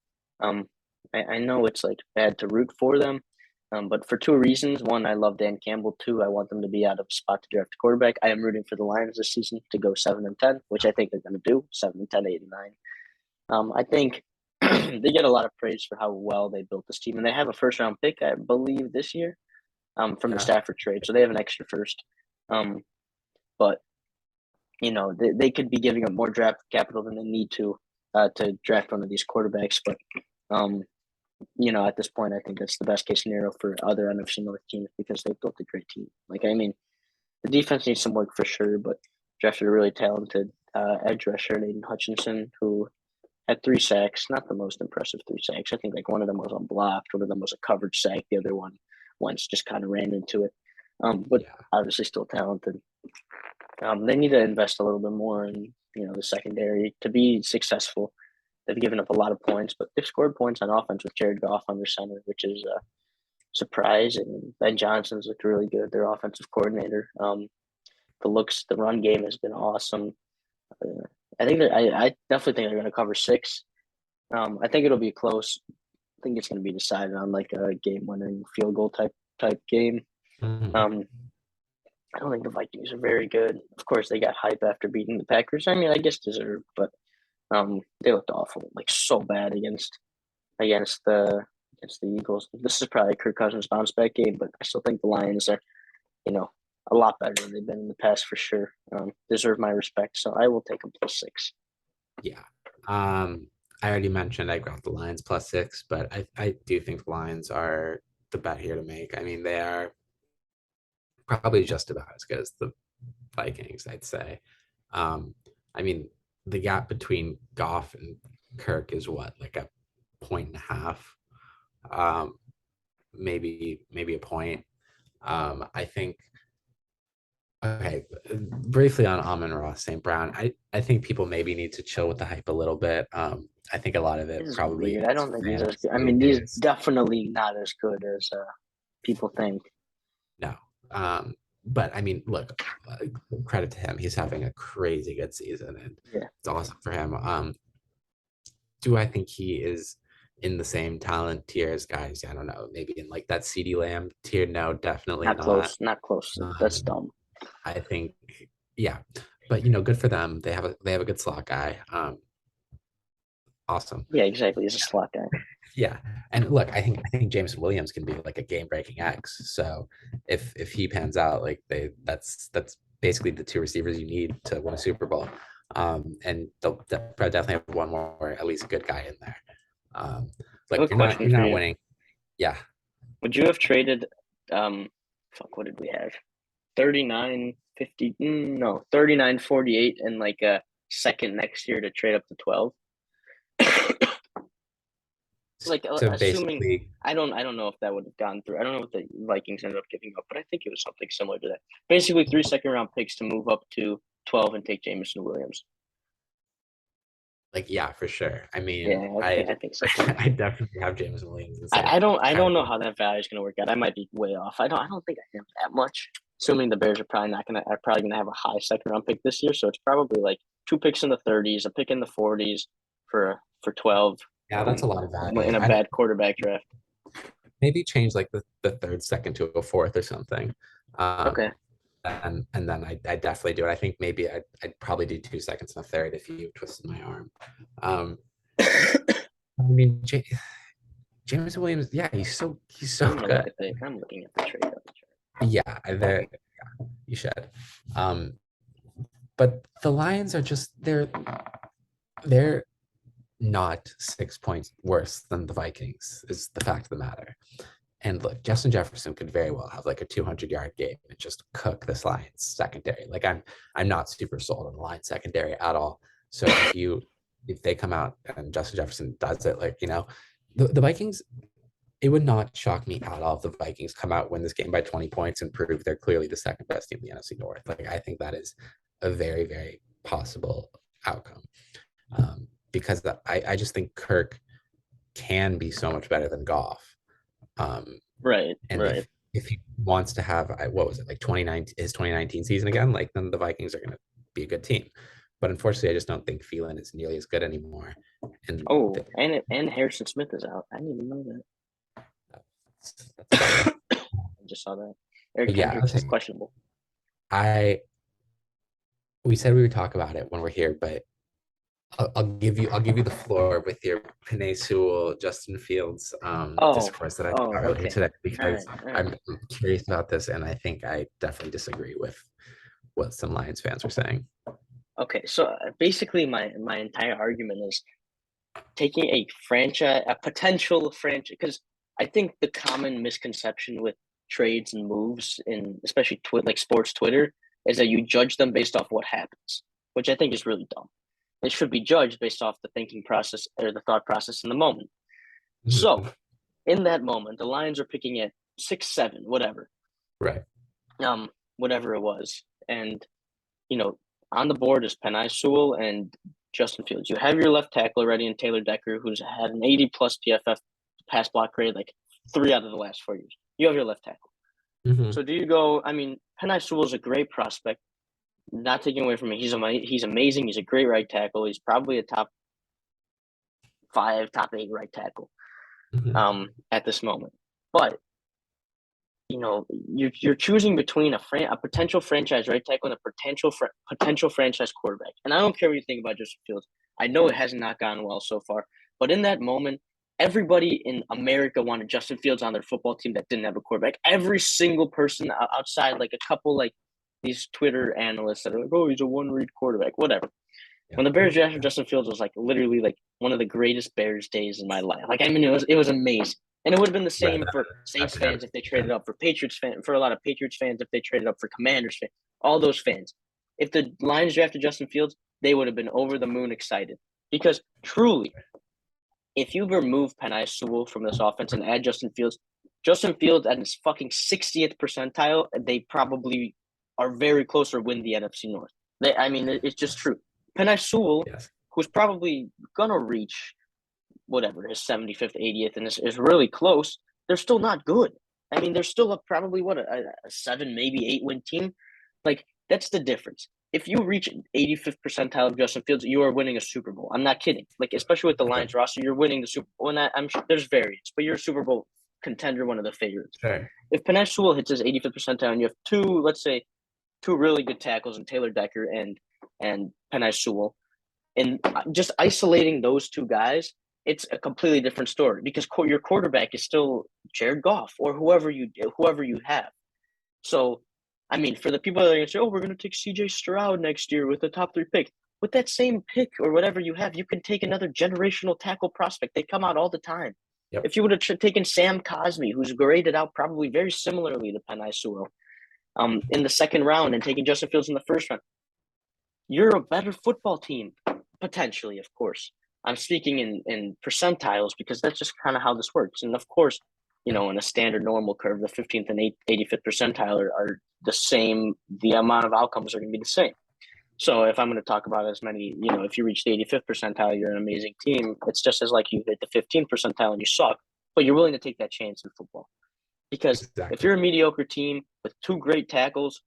I know it's like bad to root for them. But for 2 reasons. 1, I love Dan Campbell. 2, I want them to be out of spot to draft a quarterback. I am rooting for the Lions this season to go 7-10, which I think they're going to do 7-10, 8-9. I think they get a lot of praise for how well they built this team, and they have a first-round pick, I believe, this year from the Stafford trade, so they have an extra first. But they could be giving up more draft capital than they need to draft one of these quarterbacks, but. At this point, I think that's the best case scenario for other NFC North teams because they built a great team. Like, I mean, the defense needs some work for sure, but drafted a really talented edge rusher, Aiden Hutchinson, who had 3 sacks. Not the most impressive 3 sacks. I think like one of them was unblocked, one of them was a coverage sack, the other one once just kind of ran into it. But obviously still talented. They need to invest a little bit more in the secondary to be successful. They've given up a lot of points, but they've scored points on offense with Jared Goff under center, which is a surprise. And Ben Johnson's looked really good, their offensive coordinator. The run game has been awesome. I definitely think they're going to cover 6. I think it'll be close. I think it's going to be decided on like a game-winning field goal type game. Mm-hmm. I don't think the Vikings are very good. Of course, they got hype after beating the Packers. I mean, I guess deserved, but they looked awful, like so bad against the Eagles. This is probably Kirk Cousins' bounce back game, but I still think the Lions are, a lot better than they've been in the past for sure. Deserve my respect, so I will take them +6. Yeah. I already mentioned I got the Lions +6, but I do think the Lions are the bet here to make. I mean, they are probably just about as good as the Vikings, I'd say. I mean, the gap between Goff and Kirk is what, like a point and a half, um, maybe a point. I think. Okay, briefly on Amon-Ra St. Brown, I think people maybe need to chill with the hype a little bit. I think a lot of This it is probably weird. I is don't think he's as good. I fantasy mean, he's based. definitely not as good as people think. No. But I mean, look, credit to him. He's having a crazy good season and Yeah. it's awesome for him. Do I think he is in the same talent tier as guys? I don't know. Maybe in like that CD Lamb tier? No, definitely Not not. close. Not close. That's Um, dumb. I think, yeah, but good for them. They have a good slot guy. Awesome. Yeah, exactly. He's a slot guy. Yeah, and look, I think Jameson Williams can be like a game breaking X. So if he pans out, like that's basically the two receivers you need to win a Super Bowl. And they'll definitely have one more at least good guy in there. I have Like a you're not question you're for not you. winning. Yeah, Would you have traded fuck, what did we have? 39.50, no, 39.48 and like a second next year to trade up to 12? Like so assuming basically, I don't know if that would have gone through. I don't know what the Vikings ended up giving up, but I think it was something similar to that. Basically 3 second round picks to move up to 12 and take Jameson Williams. like yeah, for sure. I mean, Yeah, I I think so too. I definitely have Jameson Williams in the same I don't know category. how that value is going to work out. I might be way off. I don't think I have that much. Assuming the Bears are probably gonna have a high second round pick this year, so it's probably like 2 picks in the 30s, a pick in the 40s for 12, Yeah, that's a lot of in value. a bad quarterback draft. Maybe change like the third second to a fourth or something. Um, Okay. and then I definitely do it. I think maybe I'd probably do 2 seconds and a third if you twisted my arm. Um, I mean, James Williams, yeah, he's so good. I'm looking at the trade. Yeah, you should. Um, but the Lions are just they're not 6 points worse than the Vikings is the fact of the matter. And look, Justin Jefferson could very well have like a 200-yard game and just cook this Lions secondary. Like I'm not super sold on the Lions secondary at all. So if they come out and Justin Jefferson does it, like the Vikings, it would not shock me at all if the Vikings come out, win this game by 20 points, and prove they're clearly the second best team in the NFC North. Like I think that is a very very possible outcome, because I just think Kirk can be so much better than Goff. Right, And right. if he wants to have what was it like 2019 his 2019 season again, like then the Vikings are going to be a good team. But unfortunately, I just don't think Thielen is nearly as good anymore. And Oh, and Harrison Smith is out. I didn't even know that's bummer. that. I just saw that. Eric But yeah, Kendricks is questionable. I we said we would talk about it when we're here, but I'll give you the floor with your Penei Sewell, Justin Fields Oh, discourse that I oh, saw earlier okay. today All right, because all right. I'm curious about this and I think I definitely disagree with what some Lions fans were saying. Okay, so basically, my entire argument is taking a potential franchise, because I think the common misconception with trades and moves in especially like sports Twitter is that you judge them based off what happens, which I think is really dumb. It should be judged based off the thinking process or the thought process in the moment. So, Mhm. in that moment, the Lions are picking at 6, 7, whatever, Right. um, whatever it was, and you know, on the board is Penei Sewell and Justin Fields. You have your left tackle already in Taylor Decker, who's had an 80 plus PFF pass block grade like 3 out of the last 4 years. You have your left tackle. Mm-hmm. So do you go? I mean, Penei Sewell is a great prospect. Not taking away from him, he's amazing. He's a great right tackle. He's probably a top 5, top 8 right tackle Mm-hmm. at this moment. But you're choosing between a potential franchise right tackle and a potential franchise quarterback. And I don't care what you think about Justin Fields. I know it has not gone well so far, but in that moment, everybody in America wanted Justin Fields on their football team that didn't have a quarterback. Every single person outside, like a couple, like these Twitter analysts that are like, "Oh, he's a one-read quarterback," whatever. Yeah. When the Bears drafted Justin Fields, was like literally like one of the greatest Bears days in my life. Like I mean, it was amazing. And it would have been the Right. same for Saints That's fans if they traded up, for Patriots fans, for a lot of Patriots fans if they traded up, for Commanders fans, all those fans. If the Lions drafted Justin Fields, they would have been over the moon excited. Because truly, if you remove Penei Sewell from this offense and add Justin Fields at his fucking 60th percentile, they probably are very close or win the NFC North. It's just true. Penei Sewell, yes. who's probably gonna reach whatever his 75th, 80th, and is really close, they're still not good. I mean, they're still probably a 7, maybe 8 win team. Like, that's the difference. If you reach 85th percentile of Justin Fields, you are winning a Super Bowl. I'm not kidding. Like, especially with the Lions roster, you're winning the Super Bowl. And I'm sure there's variance, but you're a Super Bowl contender, one of the favorites. Sure. If Penei Sewell hits his 85th percentile and you have let's say, two really good tackles in Taylor Decker and Penei Sewell, and just isolating those two guys, it's a completely different story because your quarterback is still Jared Goff or whoever you have. So, I mean, for the people that are going to say, "Oh, we're going to take C.J. Stroud next year with the top 3 pick," with that same pick or whatever you have, you can take another generational tackle prospect. They come out all the time. Yep. If you would have taken Sam Cosmi, who's graded out probably very similarly to Penei Sewell, in the second round, and taking Justin Fields in the first round, you're a better football team, potentially, of course. I'm speaking in percentiles because that's just kind of how this works. And of course, in a standard normal curve, the 15th and 85th percentile are the same. The amount of outcomes are going to be the same. So if I'm going to talk about as many, if you reach the 85th percentile, you're an amazing team. It's just as like you hit the 15th percentile and you suck, but you're willing to take that chance in football. Because if you're a mediocre team with 2 great tackles,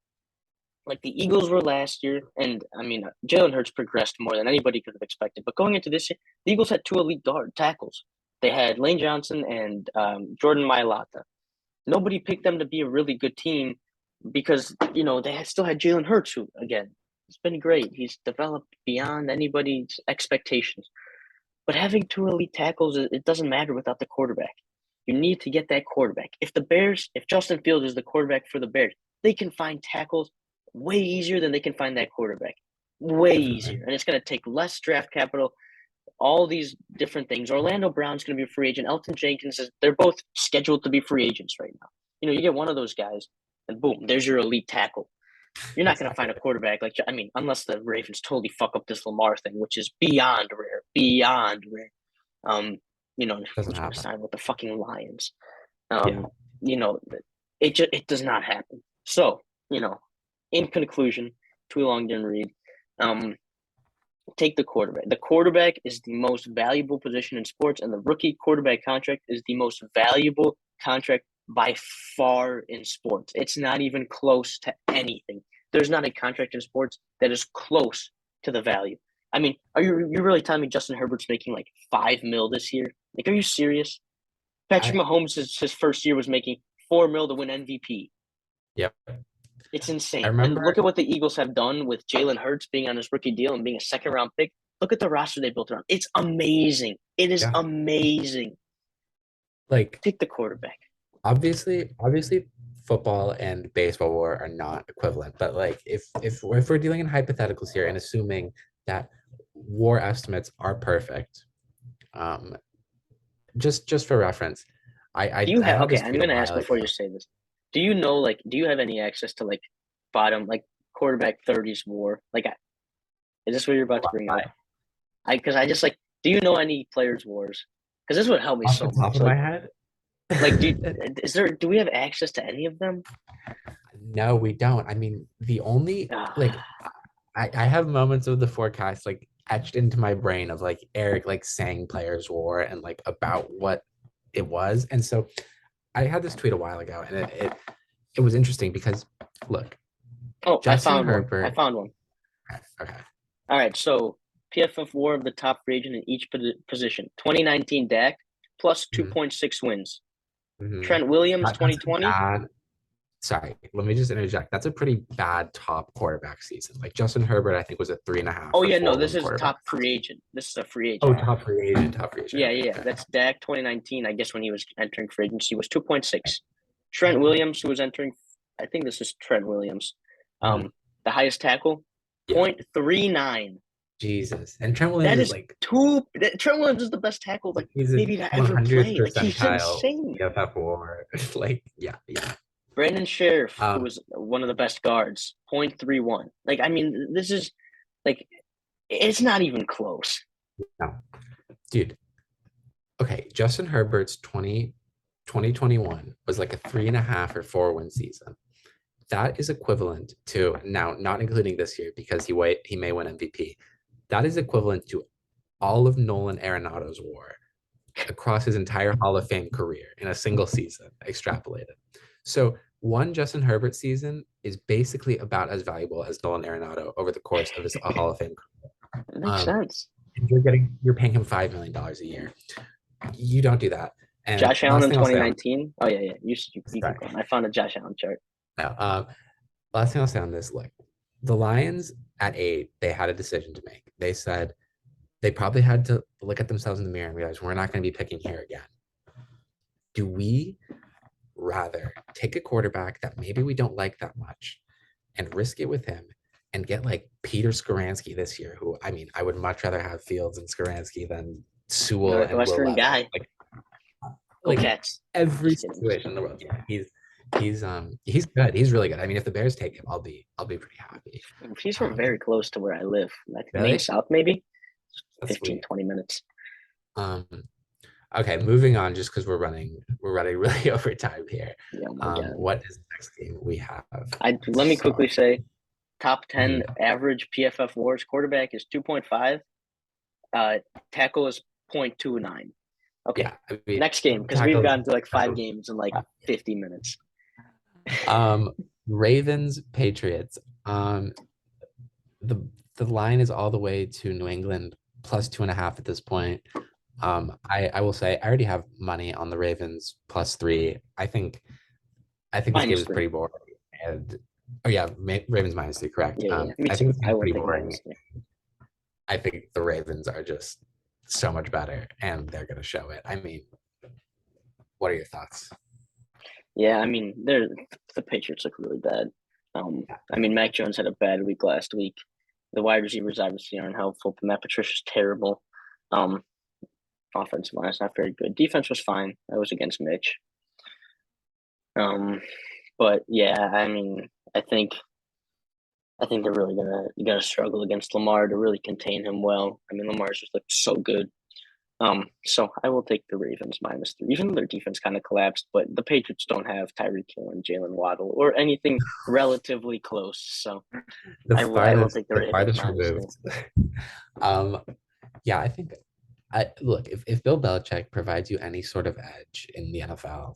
like the Eagles were last year, and I mean, Jalen Hurts progressed more than anybody could have expected. But going into this year, the Eagles had 2 elite guard tackles. They had Lane Johnson and Jordan Mailata. Nobody picked them to be a really good team because, they still had Jalen Hurts, who, again, he's been great. He's developed beyond anybody's expectations. But having 2 elite tackles, it doesn't matter without the quarterback. You need to get that quarterback. If Justin Fields is the quarterback for the Bears, they can find tackles way easier than they can find that quarterback. Way easier. And it's going to take less draft capital, all these different things. Orlando Brown's going to be a free agent. Elton Jenkins they're both scheduled to be free agents right now. You get one of those guys, and boom, there's your elite tackle. You're not going to find a quarterback unless the Ravens totally fuck up this Lamar thing, which is beyond rare. Doesn't happen. Sign with the fucking Lions. It does not happen. So, in conclusion, too long didn't read. Take the quarterback. The quarterback is the most valuable position in sports, and the rookie quarterback contract is the most valuable contract by far in sports. It's not even close to anything. There's not a contract in sports that is close to the value. I mean, are you really telling me Justin Herbert's making like $5 million this year? Like, are you serious? Patrick Mahomes, his first year was making $4 million to win MVP. Yep. It's insane. And look at what the Eagles have done with Jalen Hurts being on his rookie deal and being a second-round pick. Look at the roster they built around. It's amazing. It is amazing. Like, take the quarterback. Obviously, football and baseball war are not equivalent. But like, if we're dealing in hypotheticals here and assuming that war estimates are perfect, just for reference, I'm going to ask before you say this. Do you know, do you have any access to bottom quarterback 30s war? Is this what you're about to bring up? Because I just do you know any players wars? Because this would help me so much. Off the top of my head. Do we have access to any of them? No, we don't. I mean, the only I have moments of the forecast etched into my brain of Eric saying players war and about what it was. And so I had this tweet a while ago, and it was interesting because look. I found one. Okay. All right. So PFF war of the top free agent in each position. 2019 Dak plus 2.6 wins. Mm-hmm. Trent Williams 2020. Sorry, let me just interject. That's a pretty bad top quarterback season. Justin Herbert, I think, was a 3.5. Oh yeah, no, this is top free agent. This is a free agent. Oh, top free agent. Yeah. Okay. That's Dak 2019. I guess when he was entering free agency was 2.6. Trent Williams, who was entering, I think this is Trent Williams. The highest tackle, 0.39. Jesus. And Trent That Williams is is like Trent Williams is the best tackle like he's a maybe to ever 100th play. Like he's percentile insane. PFF war. Like, yeah, yeah. Brandon Sheriff, who Um, was one of the best guards, 0.31. Like, I mean, this is like, it's not even close. no, dude. Okay, Justin Herbert's 2021 was like a 3.5 or 4 win season. That is equivalent to now, not including this year because he may win MVP. That is equivalent to all of Nolan Arenado's WAR across his entire Hall of Fame career in a single season, extrapolated. So one Justin Herbert season is basically about as valuable as Nolan Arenado over the course of his Hall of Fame career. It makes sense. You're paying him $5 million a year. You don't do that. And Josh Allen last in thing I'll say on 2019. Oh, yeah. You keep going. I found a Josh Allen chart. no, last thing I'll say on this, look, the Lions at 8, they had a decision to make. They said they probably had to look at themselves in the mirror and realize we're not going to be picking here again. Do we rather take a quarterback that maybe we don't like that much and risk it with him and get like Peter Skoransky this year, who I mean, I would much rather have Fields and Skoransky than Sewell and Will Northwestern Levis. guy. Like Cats. every situation in the world. Yeah, he's good. He's really good. I mean, if the Bears take him, I'll be pretty happy. He's from very close to where I live. I think Really? Maine South, maybe. That's 15, sweet. 20 minutes. Okay, moving on, just because we're running really over time here. Yeah, oh my God. What is the next game we have? Let me quickly say, top 10 average PFF Wars quarterback is 2.5. Tackle is 0.29. Okay. Yeah, I mean, next game, because we've gotten to like 5 games in like 50 minutes. Ravens Patriots. The line is all the way to New England plus 2.5 at this point. I will say I already have money on the Ravens plus 3. I think this game is pretty boring. And Ravens minus 3, correct? Yeah, I think it's pretty boring. Minus, I think the Ravens are just so much better, and they're going to show it. I mean, what are your thoughts? Yeah, I mean, the Patriots look really bad. I mean, Mac Jones had a bad week last week. The wide receivers obviously aren't helpful, but Matt Patricia's terrible. Offensive line is not very good. Defense was fine. That was against Mitch. But yeah, I mean, I think they're really gonna struggle against Lamar to really contain him well. I mean, Lamar's just looked so good. So I will take the Ravens minus 3, even though their defense kind of collapsed. But the Patriots don't have Tyreek Hill and Jalen Waddle or anything relatively close. So I will take the Ravens minus 3. Yeah, I think. Look, if Bill Belichick provides you any sort of edge in the NFL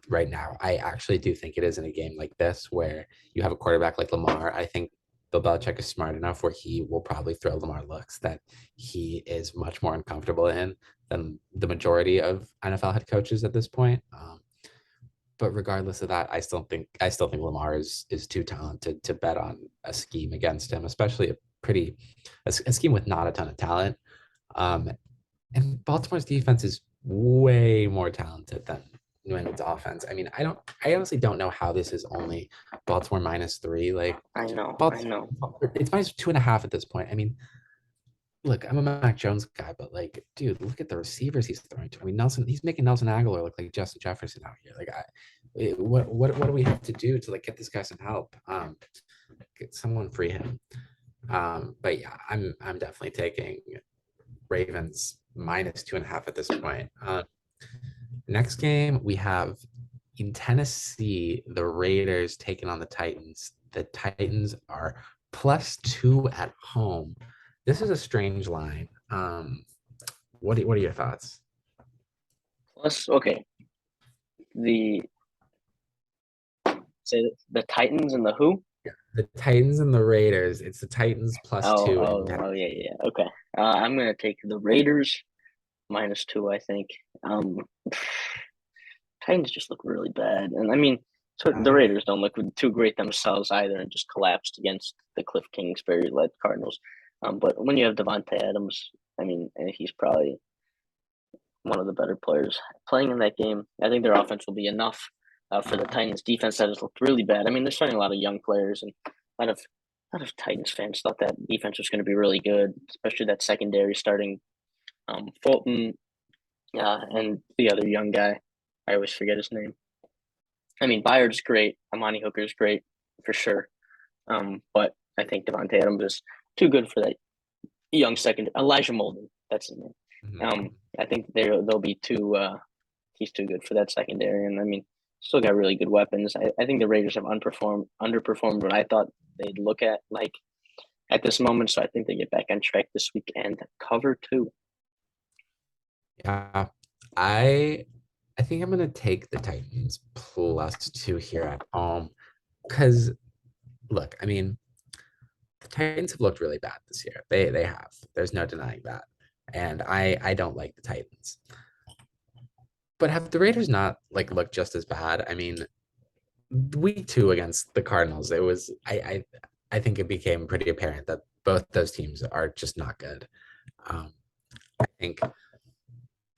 right now, I actually do think it is in a game like this where you have a quarterback like Lamar. I think Bill Belichick is smart enough where he will probably throw Lamar looks that he is much more uncomfortable in than the majority of NFL head coaches at this point. But regardless of that, I still think Lamar is too talented to bet on a scheme against him, especially a scheme with not a ton of talent. And Baltimore's defense is way more talented than New England's offense. I mean, I honestly don't know how this is only Baltimore minus 3. Like, I know. It's minus 2.5 at this point. I mean, look, I'm a Mac Jones guy, but like, dude, look at the receivers he's throwing to. I mean, he's making Nelson Aguilar look like Justin Jefferson out here. Like, what do we have to do to like get this guy some help? Get someone free him. But yeah, I'm definitely taking Ravens minus 2.5 at this point. Next game we have in Tennessee, the Raiders taking on the Titans. The Titans are plus 2 at home. This is a strange line. What are your thoughts? Plus, okay. The Titans and the who? The Titans and the Raiders. It's the Titans plus 2. Yeah. Okay. I'm gonna take the Raiders minus 2. I think. Titans just look really bad, and I mean, the Raiders don't look too great themselves either, and just collapsed against the Cliff Kingsbury-led Cardinals. But when you have Devontae Adams, I mean, he's probably one of the better players playing in that game. I think their offense will be enough for the Titans defense that has looked really bad. I mean, they're starting a lot of young players and a lot of a lot of Titans fans thought that defense was going to be really good, especially that secondary starting Fulton, and the other young guy. I always forget his name. I mean, Byard's great. Amani Hooker's great for sure. But I think Devontae Adams is too good for that young second. Elijah Molden, that's his name. Mhm. I think they'll be too. He's too good for that secondary, and I mean, still got really good weapons. I think the Raiders have underperformed what I thought they'd look at like at this moment. So I think they get back on track this week and cover two. Yeah, I I think I'm gonna take the Titans +2 here at home because look, I mean, the Titans have looked really bad this year. They have. There's no denying that. And I don't like the Titans. But have the Raiders not like looked just as bad? I mean, week 2 against the Cardinals, it was I think it became pretty apparent that both those teams are just not good. I think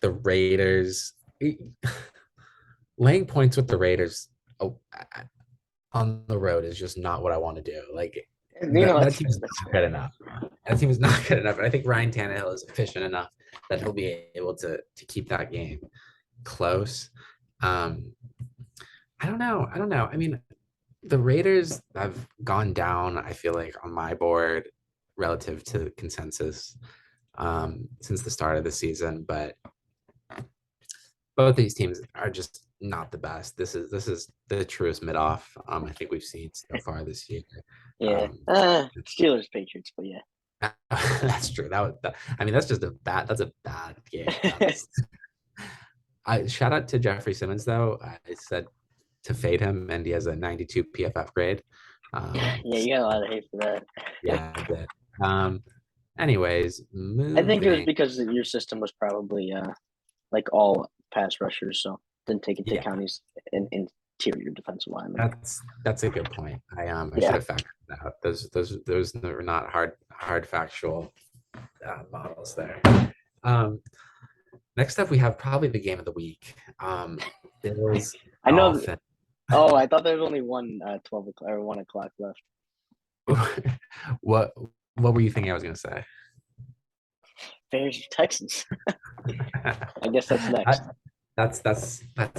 the Raiders laying points with the Raiders oh, on the road is just not what I want to do. Like And, that that's fair. team's That's not fair. good enough. That team is not good enough. And I think Ryan Tannehill is efficient enough that he'll be able to keep that game close. Um, I don't know. I don't know. I mean, the Raiders have gone down, I feel like, on my board relative to consensus since the start of the season, but both these teams are just not the best. This is the truest mid off I think we've seen so far this year. Yeah. Um, Steelers Patriots, but yeah. that's true. I mean, that's just that's a bad game. That's I shout out to Jeffrey Simmons though. I said to fade him, and he has a 92 PFF grade. Yeah, you got a lot of hate for that. Yeah, I did. Anyways, I think it was moving. because your system was probably like all pass rushers, so didn't take into Yeah, account his interior defensive lineman. that's a good point. I should Yeah. have factored that out. Those were not hard factual models there. Um, next up, we have probably the game of the week. Bills I know. Dolphins. Oh, I thought there was only one 12 o'clock or 1 o'clock left. what what were you thinking I was gonna say? Bears Texans. I guess that's next. That's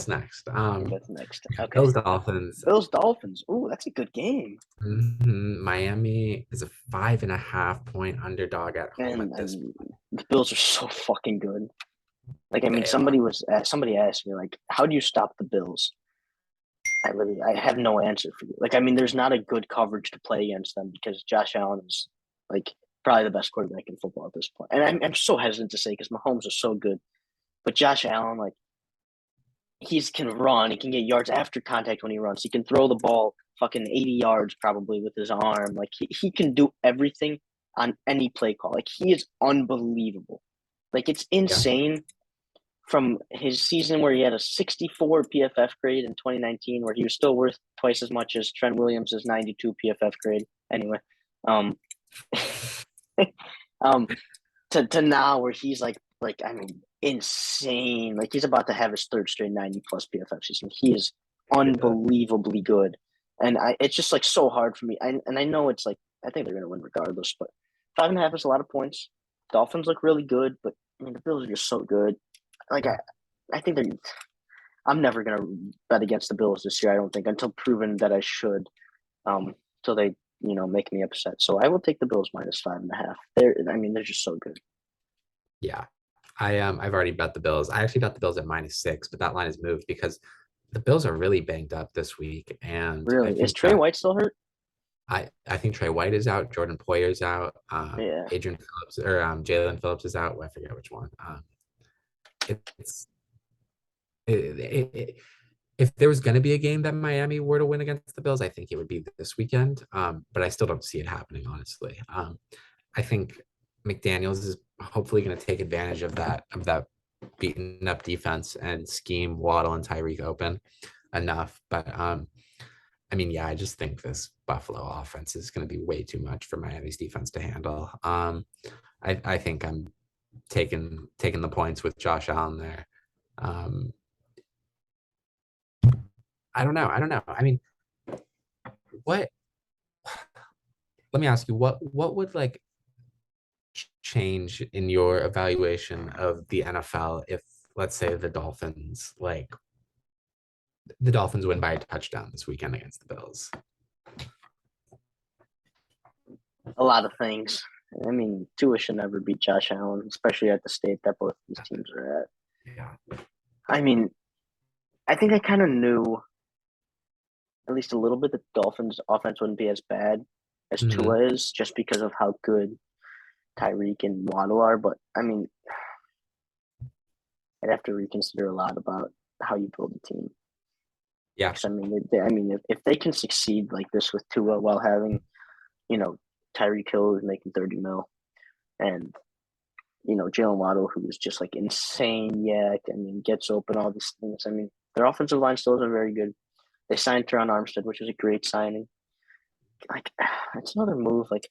next. I think that's next. Okay. Bills Dolphins. Bills Dolphins. Ooh, that's a good game. Miami is a 5.5 point underdog at home And at this. the Bills are so fucking good. Like, I mean, They are. somebody asked me like, how do you stop the Bills? I have no answer for you. Like, I mean, there's not a good coverage to play against them because Josh Allen is like probably the best quarterback in football at this point. And I'm so hesitant to say because Mahomes is so good, but Josh Allen, like, he can run, he can get yards after contact when he runs, he can throw the ball fucking 80 yards probably with his arm. Like, he can do everything on any play call. Like, he is unbelievable. Like, it's Yeah. insane from his season where he had a 64 PFF grade in 2019, where he was still worth twice as much as Trent Williams' 92 PFF grade. Anyway, um, um, to now where he's like I mean, insane. Like, he's about to have his third straight 90 plus PFF season. He is unbelievably good, and it's just like so hard for me. And I know it's like I think they're gonna win regardless, but 5.5 is a lot of points. Dolphins look really good, but I mean the Bills are just so good. Like I think they're. I'm never gonna bet against the Bills this year. I don't think until proven that I should. So they make me upset. So I will take the Bills -5.5. I mean they're just so good. Yeah. I've already bet the Bills. I actually bet the Bills at -6, but that line is moved because the Bills are really banged up this week, and I Really, is think Trey that White still hurt? I think Trey White is out, Jordan Poyer's out, Yeah, Adrian Phillips or Jalen Phillips is out. Well, I forget which one. It's it, if there was going to be a game that Miami were to win against the Bills, I think it would be this weekend. But I still don't see it happening, honestly. I think McDaniels is hopefully going to take advantage of that beaten up defense and scheme Waddle and Tyreek open enough. But I mean, yeah, I just think this Buffalo offense is going to be way too much for Miami's defense to handle. I think I'm taking the points with Josh Allen there. Um, I don't know. I don't know. I mean, what let me ask you, what would like change in your evaluation of the NFL if, let's say, the Dolphins win by a touchdown this weekend against the Bills? A lot of things. I mean, Tua should never beat Josh Allen, especially at the state that both these teams are at. Yeah. I mean, I think I kind of knew at least a little bit that the Dolphins' offense wouldn't be as bad as Mhm. Tua is, just because of how good Tyreek and Waddle are. But I mean, I'd have to reconsider a lot about how you build a team. Yeah. Because if they can succeed like this with Tua while having, you know, Tyreek Hill who's making 30 mil, and Jalen Waddle who is just like insane. Yeah, I mean, gets open all these things. I mean, their offensive line still isn't very good. They signed Teron Armstead, which was a great signing. Like, it's another move. Like,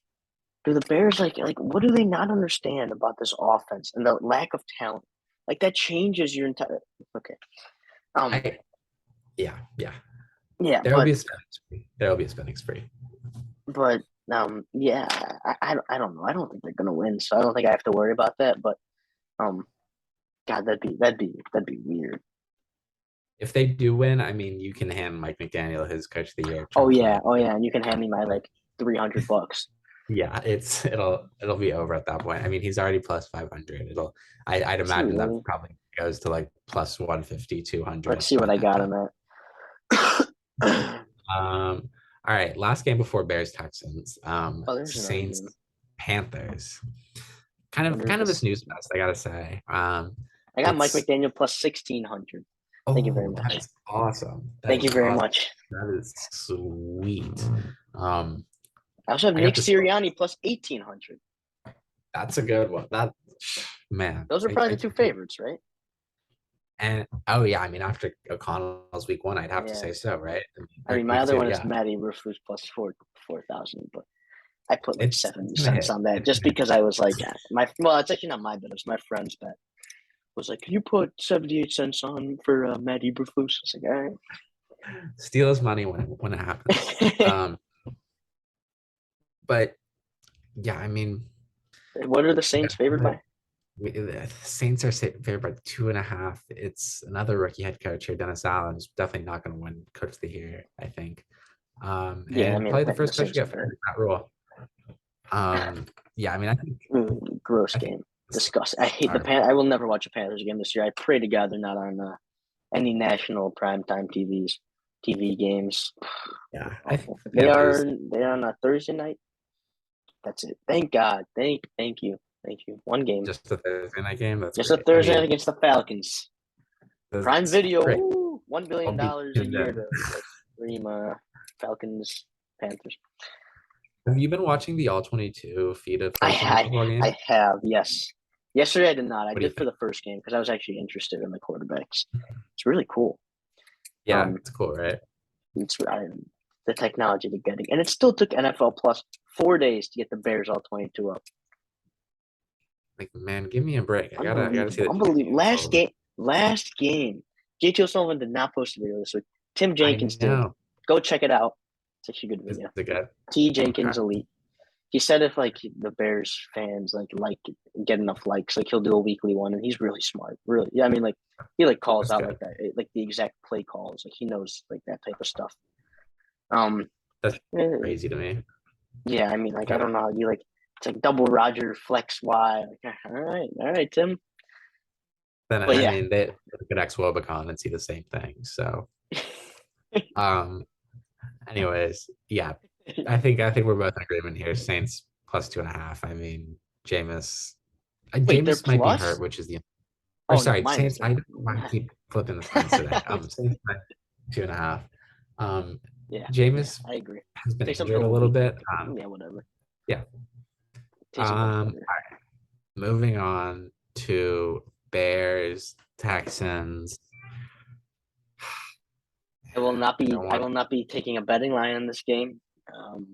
do the Bears like what do they not understand about this offense and the lack of talent? Like that changes your entire. Okay. Um. I yeah, yeah. Yeah, There will be a spending spree. There will be a spending spree. but yeah, I don't know. I don't think they're gonna win, so I don't think I have to worry about that. But um, God, that'd be weird. If they do win, I mean, you can hand Mike McDaniel his Coach of the Year Oh yeah, and you can hand me my like $300. Yeah, it'll be over at that point. I mean, he's already plus 500. I'd Is he imagine that really? probably goes to like plus 150, Let's 200 see by what I that got time. on that. All right, last game before Bears Texans. Oh, there's another Saints game. Panthers. What is Kind of a this? snooze fest, I gotta say. I got Mike It's McDaniel plus 1,600. Thank you very oh, that much. is awesome. That Thank is you very awesome. much. That is sweet. Um, I also have I got Nick this. Sirianni plus 1,800. That's a good one. That man. Those are probably the two favorites, right? And oh yeah, I mean after O'Connell's week one, I'd have to Yeah. say so, right? I mean, my Week other two, one is yeah. Matty Rufus plus 4,000, but I put like It's 70 gonna cents hit. on that It's just gonna because I was like, well, it's actually not my bet, it's my friend's bet. Was like, can you put 78 cents on for Matt Eberflus? I was like, all steal his money when it happens. right. But yeah, I mean, What are the Saints favored by? the Saints are favored by 2.5. It's another rookie head coach here, Dennis Allen, who's definitely not going to win Coach of the Year, I think. Yeah, I And mean, probably the the first coach to Saints are get bad. fired, Matt Rule. Yeah, I mean, Gross I think game. Disgusting. I hate the are, Pan. I will never watch a Panthers game this year. I pray to God they're not on any national primetime TV games. yeah, I think Awful. the They Panthers are they are on a Thursday night. That's it. Thank God. Thank you. Thank you. One game. just the Thursday night game. That's Just a great. I Thursday night mean, against the Falcons. Prime that's Video. great. Woo, $1 I'll be billion a tuned year in. to like stream Falcons Panthers. Have you been watching the All 22 feed of I those Sunday I football I games? have, yes. Yesterday I did not. I What do you did for think? the first game because I was actually interested in the quarterbacks. It's really cool. Yeah, Um, it's cool, right? it's the technology they're getting, and it still took NFL Plus 4 days to get the Bears all 22 up. Like, man, give me a break. I gotta see Unbelievable, the unbelievable. GPUs all over. Last game. JT O'Sullivan did not post a video this week. Tim I Jenkins did. know. Go check it out. It's actually a good Is video. it good? T Okay. Jenkins Elite. He said if like the Bears fans like get enough likes, like he'll do a weekly one, and he's really smart. Really, yeah. I mean, like he like calls That's out good. like that, like the exact play calls. Like he knows like that type of stuff. Um, That's eh, crazy to me. yeah. I mean, like I Okay. don't know. You like it's like double Roger flex Y. Like, all right, Tim. Then But I yeah, mean they look at X Wobicon and see the same thing. So um anyways, yeah. I think we're both in agreement here. Saints plus 2.5. I mean, Jameis wait, they're Jameis might be hurt, plus. which is the or Oh no, sorry, minus Saints. I them. don't know why I keep flipping the signs today. Saints by 2.5. Um, Yeah, yeah, Jameis I agree. has been Takes them for injured a a little week. bit. Yeah, whatever. Yeah. Tastes much All better. right. Moving on to Bears, Texans. I will not I be. don't I want will not be taking a betting line on this game.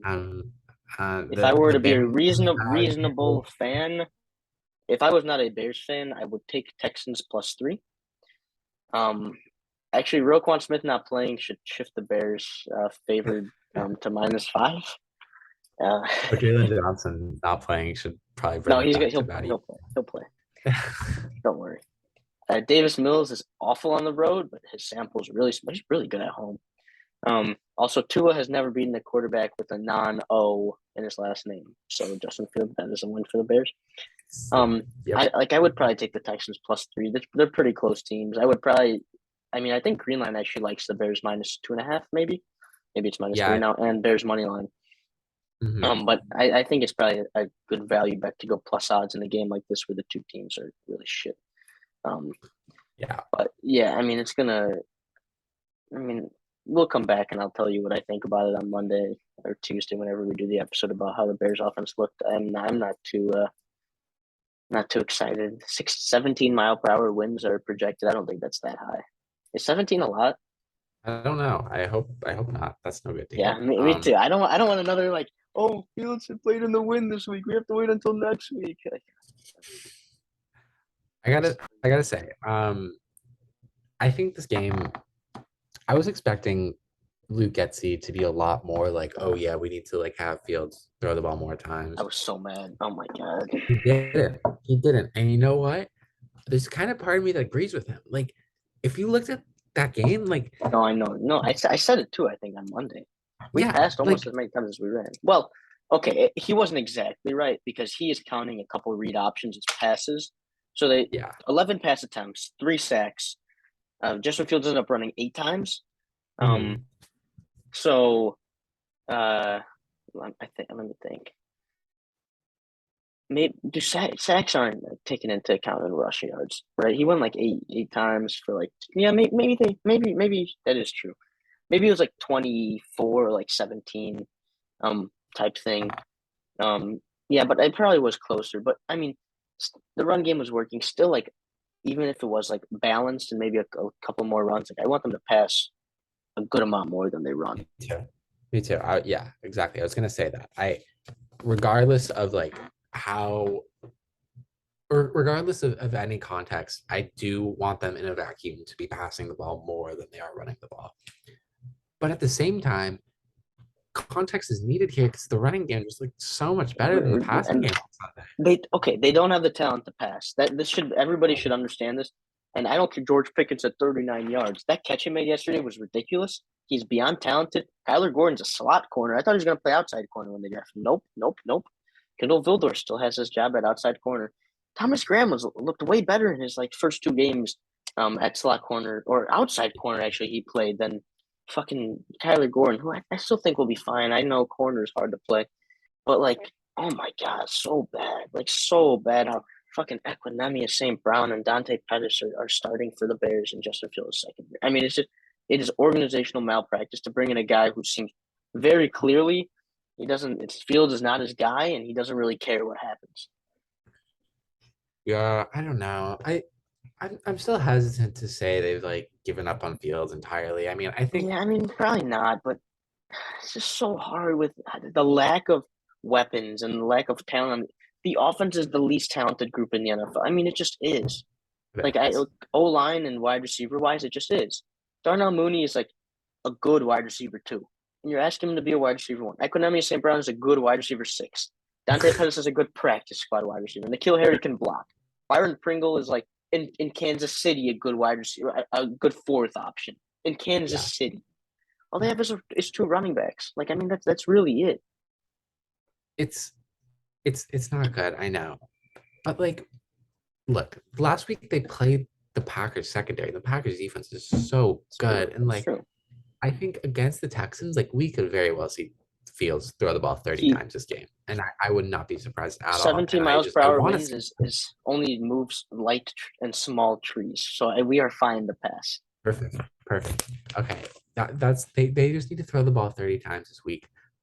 um If I were the to be a Bears reasonable value. fan, if I was not a Bears fan, I would take Texans plus 3. Um, actually, Roquan Smith not playing should shift the Bears favored to -5. But Jalen Johnson not playing should probably bring no, it back he'll to play. about He'll play. He'll play. Don't worry. Davis Mills is awful on the road, but his sample is really he's really good at home. Also, Tua has never beaten a quarterback with a non-O in his last name. So Justin Fields, that is a win for the Bears. Yep. I would probably take the Texans +3. They're pretty close teams. I would probably, I mean, I think Greenline actually likes the Bears -2.5, maybe. Maybe it's -3 Yeah. now, and Bears money line. But I think it's probably a good value bet to go plus odds in a game like this where the two teams are really shit. Yeah. But yeah, I mean, I mean, we'll come back and I'll tell you what I think about it on Monday or Tuesday whenever we do the episode about how the Bears offense looked. I'm not too excited. 17 mile per hour winds are projected. I don't think that's that high. Is 17 a lot? I don't know. I hope not. That's no good to Yeah, hear. me too. I don't want another like, oh, Fields played in the wind this week. We have to wait until next week. I gotta say, I think this game, I was expecting Luke Getzey to be a lot more like, oh yeah, we need to like have Fields throw the ball more times. I was so mad. Oh my god. He didn't. He didn't. And you know what? There's kind of part of me that agrees with him. Like, if you looked at that game, like, No, I know. No, I said it too. I think on Monday we yeah, passed like, almost as many times as we ran. Well, okay, he wasn't exactly right because he is counting a couple read options as passes. So they yeah. 11 pass attempts, 3 sacks. Justin Fields ended up running 8 times. Mhm. So I think let me think. Maybe sacks aren't taken into account in rushing yards, right? He went like eight times for like yeah, maybe that is true. Maybe it was like 24 or like 17 type thing. Yeah, but it probably was closer. But I mean, the run game was working still. Like even if it was like balanced and maybe a couple more runs, like I want them to pass a good amount more than they run. Me too. Me too. Yeah, exactly. I was gonna say that. Regardless of like how, or regardless of any context, I do want them in a vacuum to be passing the ball more than they are running the ball. But at the same time, context is needed here because the running game is like so much better than the passing And game on Sunday. they don't have the talent to pass. Everybody should understand this. And I don't care George Pickens at 39 yards. That catch he made yesterday was ridiculous. He's beyond talented. Kyler Gordon's a slot corner. I thought he was going to play outside corner when they drafted him. Nope. Kendall Vildor still has his job at outside corner. Thomas Graham looked way better in his like first 2 games at slot corner or outside corner. Actually, he played than fucking Kyler Gordon, who I still think will be fine. I know corner is hard to play, but like, oh my god, so bad, like so bad. How fucking Equinemius St. Brown and Dante Pettis are starting for the Bears and Justin Fields second year. I mean, it is organizational malpractice to bring in a guy who seems very clearly he doesn't. It's Fields is not his guy, and he doesn't really care what happens. Yeah, I don't know. I'm still hesitant to say they've like given up on Fields entirely. I mean, I think Yeah, I mean, probably not, but it's just so hard with the lack of weapons and the lack of talent. The offense is the least talented group in the NFL. I mean, it just is. Like O line and wide receiver wise, it just is. Darnell Mooney is like a good wide receiver too, and you're asking him to be a wide receiver one. Equinemius St. Brown is a good wide receiver 6. Dante Pettis is a good practice squad wide receiver. N'Keal Harry can block. Byron Pringle is like in Kansas City a good wide receiver, a good fourth option in Kansas yeah, City. All they have is 2 running backs. Like I mean, that's really it. it's it's not good. I know, but like, look, last week they played the Packers secondary. The Packers defense is so good, and It's like, true. I think against the Texans, like we could very well see Fields throw the ball 30 He times this game, and I would not be surprised at all. 17 And miles per I hour want to winds see is only moves light and small trees. So we are fine to pass. perfect. Okay, that's they just need to throw the ball 30 times this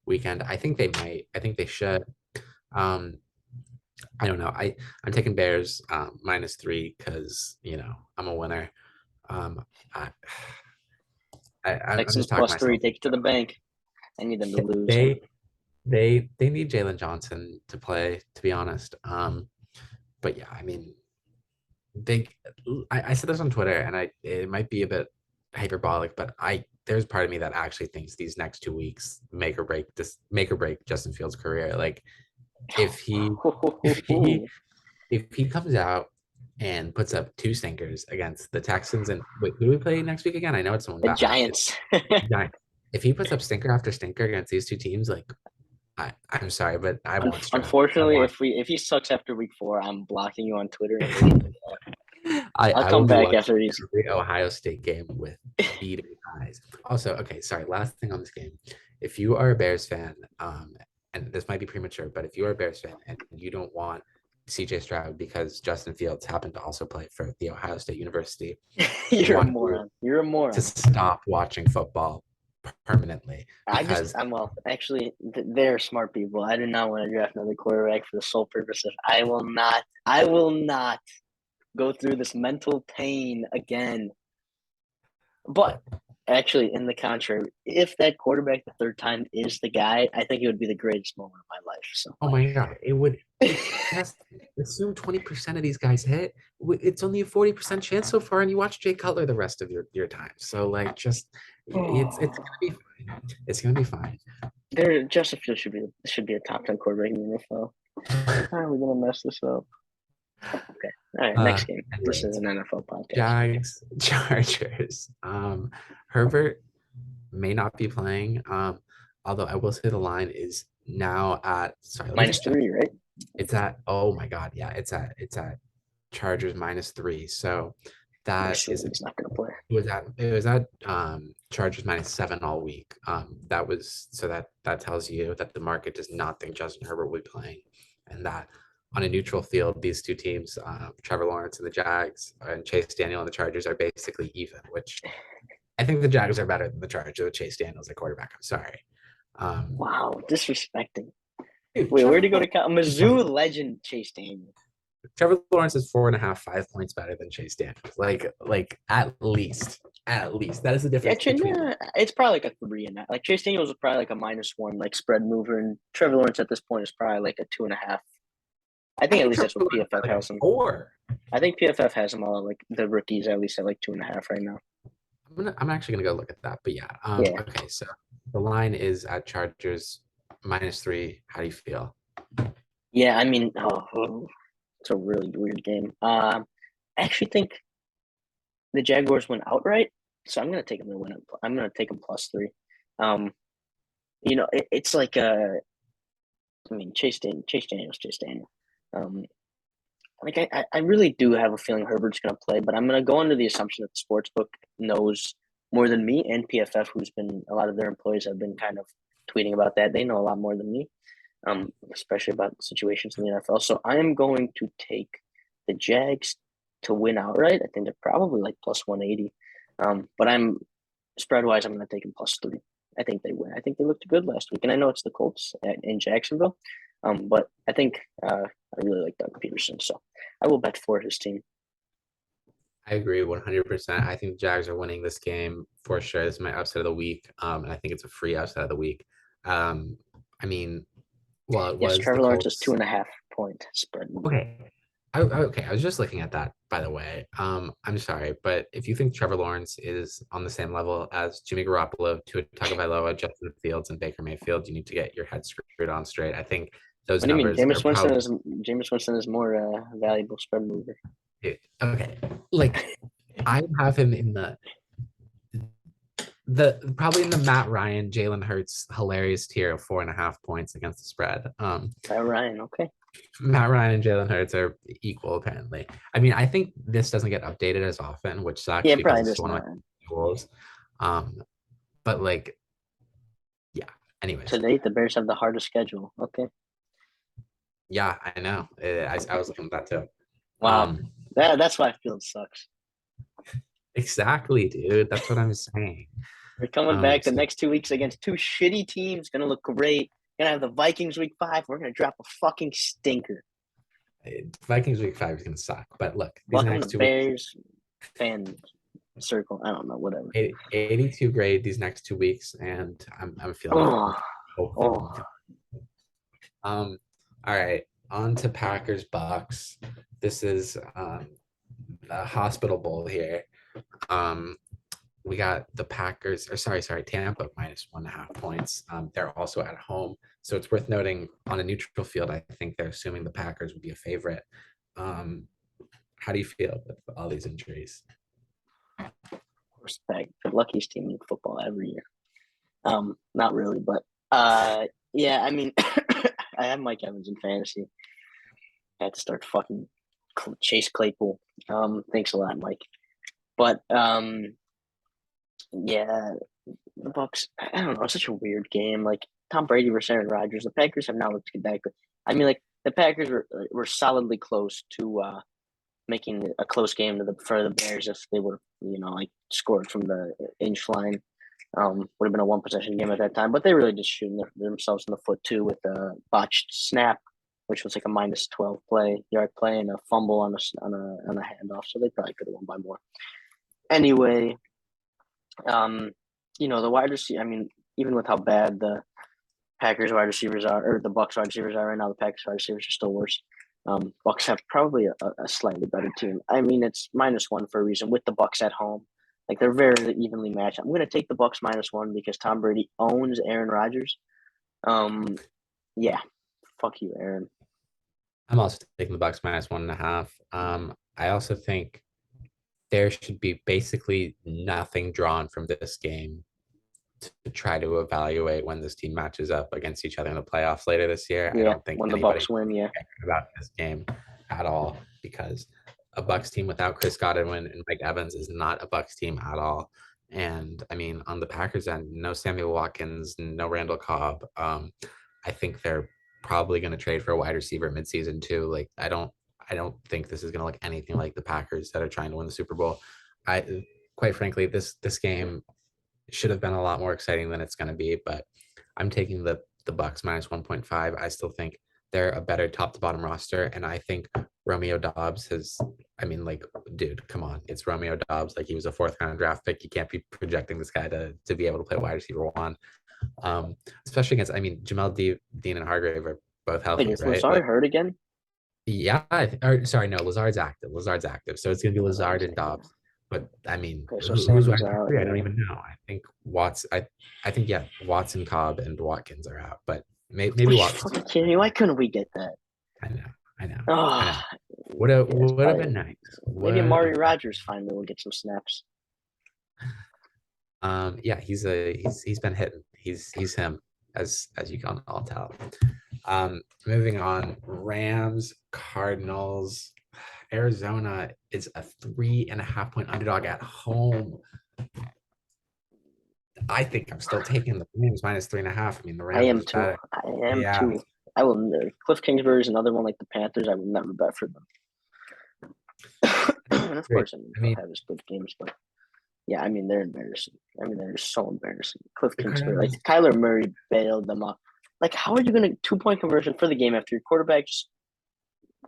weekend. I think they might. I think they should. Um, I don't know. I'm taking Bears -3 because I'm a winner. I, I'm Texans just talking +3, myself. take it to the bank. I need them to lose. They they need Jalen Johnson to play, to be honest. But yeah, I mean, they I said this on Twitter, and it might be a bit hyperbolic, but I there's part of me that actually thinks these next 2 weeks make or break Justin Fields' career. Like if he if he if he comes out and puts up two stinkers against the Texans and wait, who do we play next week again? I know it's someone The bad. Giants. Giants. If he puts up stinker after stinker against these two teams, like I'm sorry, but I won't stress. Unfortunately, if he sucks after week 4, I'm blocking you on Twitter and deleting I'll I will come be back watching after these. every Ohio State game with beating eyes. Also, okay, sorry, last thing on this game. If you are a Bears fan, and this might be premature, but if you are a Bears fan and you don't want CJ Stroud because Justin Fields happened to also play for the Ohio State University, You're a want moron. You're a moron. to stop watching football permanently because Actually, they're smart people. I do not want to draft another quarterback for the sole purpose of I will not go through this mental pain again. But actually, in the contrary, if that quarterback the third time is the guy, I think it would be the greatest moment of my life. So, oh my God, it would. Yes, assume 20% of these guys hit. It's only a 40% chance so far, and you watch Jay Cutler the rest of your time. So like, just it's gonna be fine. It's gonna be fine. Justin Fields should be a top 10 quarterback in the NFL. How are we gonna mess this up? Okay. All right. Next game. Anyways, This is an NFL podcast. Jags, Chargers. Herbert may not be playing. Although I will say the line is now at -3, right? It's at oh my God, yeah, it's at Chargers -3. So that is it's not gonna play. it was at Chargers -7 all week. That was so that tells you that the market does not think Justin Herbert will be playing, and that on a neutral field, these two teams, Trevor Lawrence and the Jags and Chase Daniel and the Chargers are basically even, which I think the Jags are better than the Chargers with Chase Daniels at quarterback. I'm sorry. Wow, disrespecting. Dude, Wait, where'd he go to Mizzou legend Chase Daniel? Trevor Lawrence is 4.5, 5 points better than Chase Daniels. Like at least. That is the difference. It's probably like a 3 and that. Like Chase Daniels is probably like a -1, like spread mover, and Trevor Lawrence at this point is probably like a 2.5. I think at least that's what PFF has him. 4. I think PFF has them all like the rookies at least at like 2.5 right now. I'm actually gonna go look at that, but yeah. Okay, so the line is at Chargers -3. How do you feel? Yeah, I mean, it's a really weird game. I actually think the Jaguars win outright, so I'm gonna take them to win. I'm gonna take them +3. It's like Chase Daniel. I really do have a feeling Herbert's gonna play, but I'm gonna go under the assumption that the sportsbook knows more than me and PFF, who's been a lot of their employees have been kind of tweeting about that. They know a lot more than me, especially about situations in the NFL. So I am going to take the Jags to win outright. I think they're probably like +180. But I'm spread wise, I'm going to take them +3. I think they win. I think they looked good last week, and I know it's the Colts in Jacksonville. But I think I really like Doug Peterson, so I will bet for his team. I agree 100%. I think the Jags are winning this game for sure. This is my upset of the week, and I think it's a free upset of the week. I mean, well, it was Trevor Lawrence is 2.5 point spread. Okay. I was just looking at that, by the way. I'm sorry, but if you think Trevor Lawrence is on the same level as Jimmy Garoppolo, Tua Tagovailoa, Justin Fields, and Baker Mayfield, you need to get your head screwed on straight. I think those what do you mean? Jameis Winston is more valuable spread mover. Okay, like I have him in the probably in the Matt Ryan, Jalen Hurts hilarious tier of 4.5 points against the spread. Matt Ryan, okay. Matt Ryan and Jalen Hurts are equal apparently. I mean, I think this doesn't get updated as often, which sucks because it's one of my tools. But like, yeah. Anyways, today the Bears have the hardest schedule. Okay. Yeah, I know. I was looking at that too. Wow, that's why Fields sucks. Exactly, dude. That's what I'm saying. We're coming back the next 2 weeks against two shitty teams. Gonna look great. Gonna have the Vikings week 5. We're gonna drop a fucking stinker. Vikings week 5 is gonna suck. But look, these welcome next to Bears fan circle. I don't know, whatever. 82 grade these next 2 weeks, and I'm feeling. All right, on to Packers Bucks. This is a hospital bowl here. we got the Packers, or sorry, Tampa minus 1.5 points. They're also at home. So it's worth noting on a neutral field, I think they're assuming the Packers would be a favorite. Um, how do you feel with all these injuries? Respect the luckiest team in football every year. Not really, but yeah. I mean, I have Mike Evans in fantasy. I had to start fucking Chase Claypool. Thanks a lot, Mike. But yeah, the Bucks. I don't know. It's such a weird game. Like Tom Brady versus Aaron Rodgers. The Packers have not looked that good. I mean, like the Packers were solidly close to making a close game for the Bears if they were, like scored from the inch line. Would have been a one possession game at that time, but they really just shooting themselves in the foot too with a botched snap, which was like a -12 yard play and a fumble on a handoff. So they probably could have won by more. Anyway, the wide receiver. I mean, even with how bad the Packers wide receivers are, or the Bucks wide receivers are right now, the Packers wide receivers are still worse. Bucks have probably a slightly better team. I mean, it's -1 for a reason with the Bucks at home. Like they're very evenly matched. I'm going to take the Bucks -1 because Tom Brady owns Aaron Rodgers. Yeah, fuck you, Aaron. I'm also taking the Bucks minus 1.5. I also think there should be basically nothing drawn from this game to try to evaluate when this team matches up against each other in the playoffs later this year. I Yeah, don't think when the anybody Bucks win, yeah. about this game at all because a Bucks team without Chris Godwin and Mike Evans is not a Bucks team at all. And I mean, on the Packers end, no Samuel Watkins, no Randall Cobb. I think they're probably going to trade for a wide receiver midseason too. Like I don't think this is going to look anything like the Packers that are trying to win the Super Bowl. I quite frankly, this game should have been a lot more exciting than it's going to be, but I'm taking the Bucks minus 1.5. I still think they're a better top to bottom roster, and I think Romeo Dobbs has. I mean, like, dude, come on, it's Romeo Dobbs. Like, he was a fourth round draft pick. You can't be projecting this guy to be able to play wide receiver one, especially against. I mean, Dean and Hargrave are both Wait, healthy, is right? Lazard Like, hurt again? yeah, or sorry, no, Lazard's active. Lazard's active, so it's gonna be Lazard Lazard's and Dobbs. But I mean, Okay, so who's Sammy's wide out. three? I don't Yeah. even know. I think Watts. I think yeah, Watson, Cobb, and Watkins are out, but Are maybe you Watkins. fucking kidding me? Why couldn't we get that? I know, I know, I know. Oh, yes, Would have been nice. maybe Would Amari have Rogers finally will get some snaps. yeah, he's been hitting. He's him as you can all tell. Moving on, Rams, Cardinals. Arizona is a 3.5 point underdog at home. I think I'm still taking the Rams minus 3.5. I mean, the I Rams are am just too. better. I am Yeah, too. I will. Cliff Kingsbury is another one like the Panthers. I will never bet for them. And of great. course, I mean, I they'll mean, have his good games, but yeah, I mean, they're embarrassing. I mean, they're just so embarrassing. Cliff the Kingsbury, Cardinals. like Kyler Murray bailed them up. Like, how are you going to 2 point conversion for the game after your quarterback's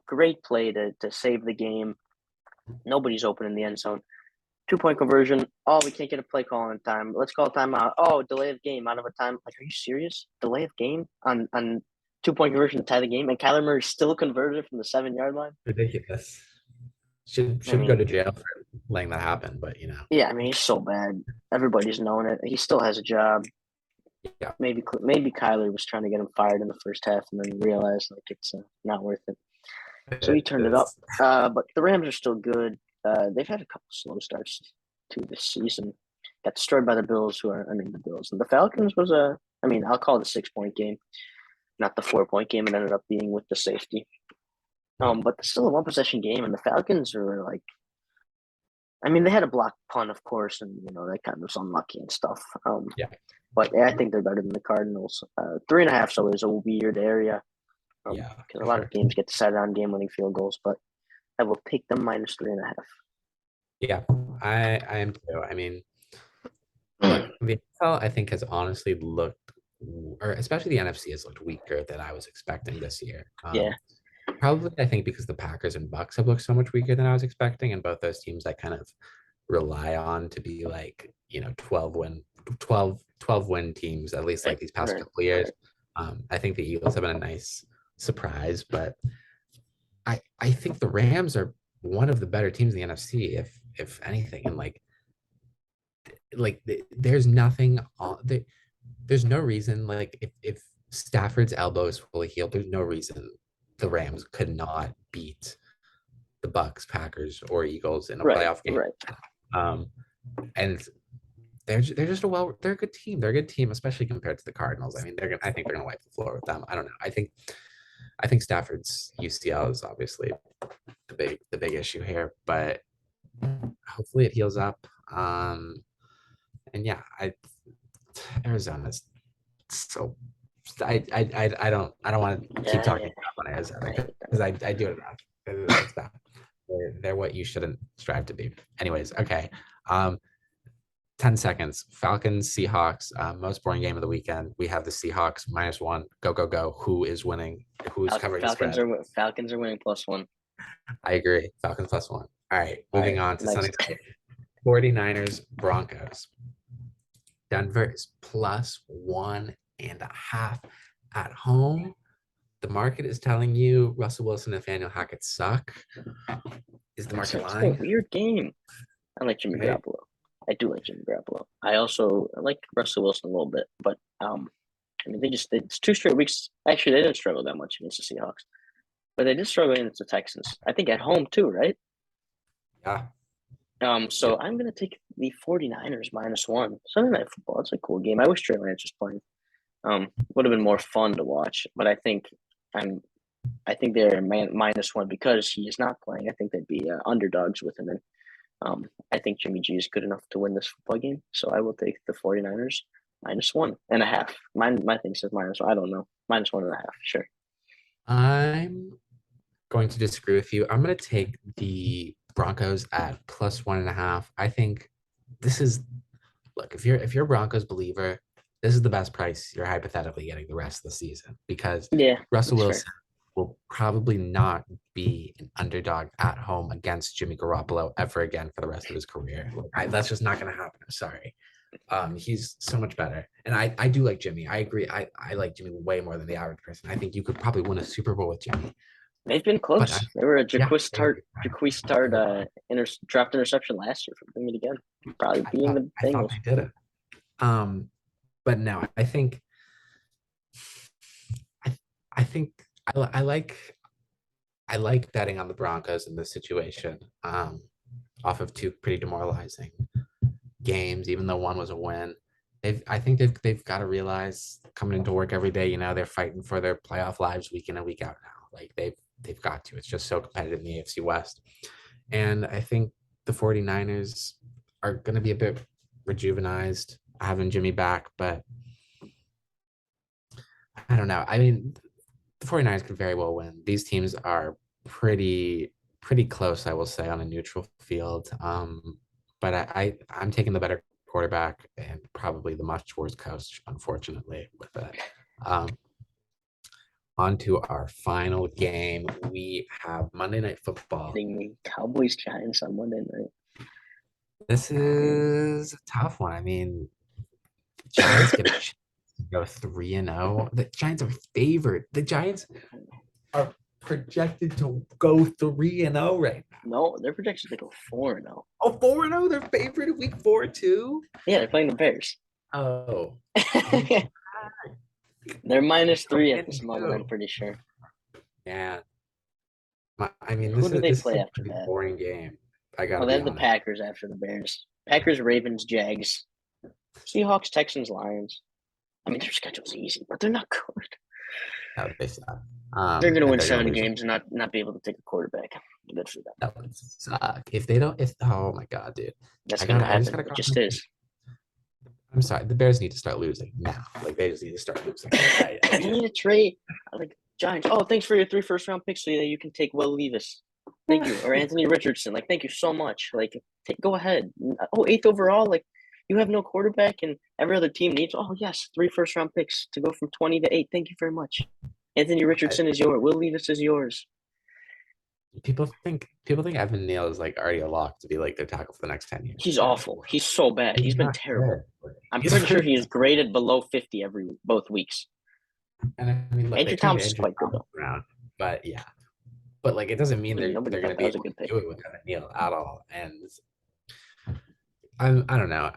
great play to save the game? Nobody's open in the end zone. 2 point conversion. Oh, we can't get a play call in time. Let's call timeout. Oh, delay of game out of a time. Like, are you serious? Delay of game on 2 point conversion to tie the game, and Kyler Murray still converted from the 7 yard line. Ridiculous. Should I go to mean, jail for letting that happen, but you know. yeah, I mean he's so bad. Everybody's known it. He still has a job. Yeah. Maybe Kyler was trying to get him fired in the first half, and then realized like it's not worth it. So he turned it up. But the Rams are still good. They've had a couple slow starts to this season. Got destroyed by the Bills, the Bills. And the Falcons was I'll call it a 6 point game, not the 4 point game it ended up being with the safety. But it's still a one possession game, and the Falcons are like, they had a block punt, of course, and that kind of was unlucky and stuff. Yeah. But I think they're better than the Cardinals. 3.5 so is a weird area. Yeah, because a lot of games get decided on game-winning field goals, but I will take them -3.5. Yeah, I am too. I mean, look, the NFL I think has honestly looked, or especially the NFC has looked weaker than I was expecting this year. Yeah, Probably I think because the Packers and Bucks have looked so much weaker than I was expecting, and both those teams I kind of rely on to be like 12 win teams at least like these past right, couple of years. right. I think the Eagles have been a nice surprise, but I think the Rams are one of the better teams in the NFC, if anything. And like like there's nothing on there's no reason like if Stafford's elbow is fully healed, there's no reason the Rams could not beat the Bucks, Packers, or Eagles in a Right, playoff game. right. Um, and they're just they're a good team. They're a good team, especially compared to the Cardinals. I mean, I think they're gonna wipe the floor with them. I don't know. I think Stafford's UCL is obviously the big issue here, but hopefully it heals up. And yeah, Arizona's so I don't want to keep Yeah, talking yeah. about Arizona I because I do it enough. It's bad. They're what you shouldn't strive to be. Anyways, okay. 10 seconds. Falcons, Seahawks, most boring game of the weekend. We have the Seahawks -1. Go, go, go. Who is winning? Who's covering the spread? Falcons are winning +1. I agree. Falcons +1. All right, All moving right, on to Sunday next. night. 49ers, Broncos. Denver is +1.5 at home. The market is telling you Russell Wilson and Nathaniel Hackett suck. Is the market It's a lying? weird game. I like Jimmy Right. Garoppolo. I do like Jimmy Garoppolo. I also like Russell Wilson a little bit, but I mean, it's 2 straight weeks. Actually, they didn't struggle that much against the Seahawks, but they did struggle against the Texans. I think at home too, right? Yeah. So Yeah. I'm gonna take the 49ers -1. Sunday Night Football. It's a cool game. I wish Trey Lance was playing. Would have been more fun to watch, but I think they're -1 because he is not playing. I think they'd be underdogs with him in. I think Jimmy G is good enough to win this football game, so I will take the 49ers -1.5. My thing says minus. I don't know, -1.5. Sure. I'm going to disagree with you. I'm going to take the Broncos at +1.5. I think this is look if you're a Broncos believer, this is the best price you're hypothetically getting the rest of the season because Yeah, Russell that's fair. Wilson will probably not be an underdog at home against Jimmy Garoppolo ever again for the rest of his career. That's just not going to happen. I'm sorry. He's so much better. And I do like Jimmy. I agree. I like Jimmy way more than the average person. I think you could probably win a Super Bowl with Jimmy. They've been But I, close. They were a yeah, Jaquiz Tart dropped interception last year for doing it again. Probably beating the I thought Bengals. they did it. But no, I think I like betting on the Broncos in this situation. Off of two pretty demoralizing games, even though one was a win. I think they've got to realize coming into work every day, they're fighting for their playoff lives week in and week out now. Like they've got to. It's just so competitive in the AFC West. And I think the 49ers are going to be a bit rejuvenized having Jimmy back, but I don't know. I mean, the 49ers could very well win. These teams are pretty close, I will say, on a neutral field. But I'm taking the better quarterback and probably the much worse coach, unfortunately, with it. On to our final game. We have Monday Night Football. Cowboys Giants on Monday night. This is a tough one. I mean, Giants get a go 3-0. The Giants are favored. The Giants are projected to go 3-0 right now. No, they're projected to go 4-0. Oh, 4-0? They're favored in week 4 too? Yeah, they're playing the Bears. Oh. They're -3 at this moment, I'm pretty sure. Yeah. I mean, Who do they this play is a after pretty that? boring game. I gotta They be have the honest. Packers after the Bears. Packers, Ravens, Jags, Seahawks, Texans, Lions. I mean, their schedule's easy, but they're not good. No, they suck. They're going to win they're gonna 7 lose. games and not be able to take a quarterback. Good for them. That would suck. If they don't, oh my god, dude. That's going to happen. It just is. I'm sorry. The Bears need to start losing now. Like they just need to start losing. They need to trade like Giants. Oh, thanks for your 3 first-round picks so that you can take Will Levis. Thank you. Or Anthony Richardson. Like, thank you so much. Like, go ahead. Oh, 8th overall. Like, you have no quarterback and every other team needs, oh, yes, 3 first-round picks to go from 20 to 8. Thank you very much. Anthony Richardson is yours. Will Levis is yours. People think Evan Neal is like already a lock to be like their tackle for the next 10 years. He's awful. He's so bad. He's been terrible. I'm pretty sure he is graded below 50 both weeks. And I mean, look, Andrew Thomas is quite good though. But yeah. But like it doesn't mean they're going to be able to good pick. do it with Evan Neal at all. And I don't know.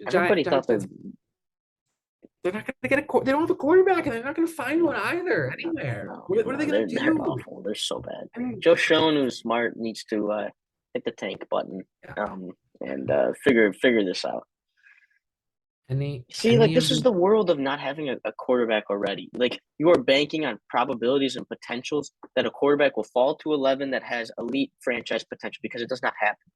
Everybody thought Giants, that. they're not gonna get they don't have a quarterback, and they're not gonna find one either anywhere. No, What are they no, gonna they're do? awful. They're so bad. I mean, Joe Schoen, who's smart, needs to hit the tank button, yeah. and figure this out. See, like Any of this is the the world of not having a quarterback already. Like you are banking on probabilities and potentials that a quarterback will fall to 11 that has elite franchise potential because it does not happen.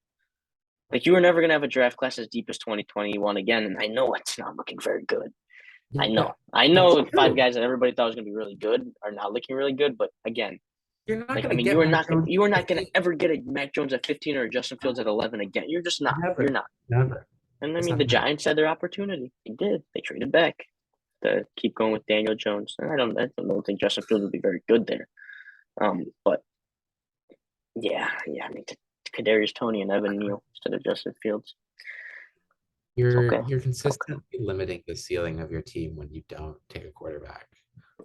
Like you are never gonna have a draft class as deep as 2021 again, and I know it's not looking very good. I yeah, know. I that's know five true. guys that everybody thought was gonna be really good are not looking really good, but again, You're not like I gonna mean, get Mac Jones you are at not gonna 15. ever get a Mac Jones at 15 or a Justin Fields at 11 again. You're just not. You're Never, not. never. And I It's mean, not the happening. Giants had their opportunity. They did. They traded back to keep going with Daniel Jones. And I don't think Justin Fields would be very good there. But yeah. I mean, Kadarius Toney and Evan Neal instead of Justin Fields. It's You're okay. you're It's okay. consistently limiting the ceiling of your team when you don't take a quarterback.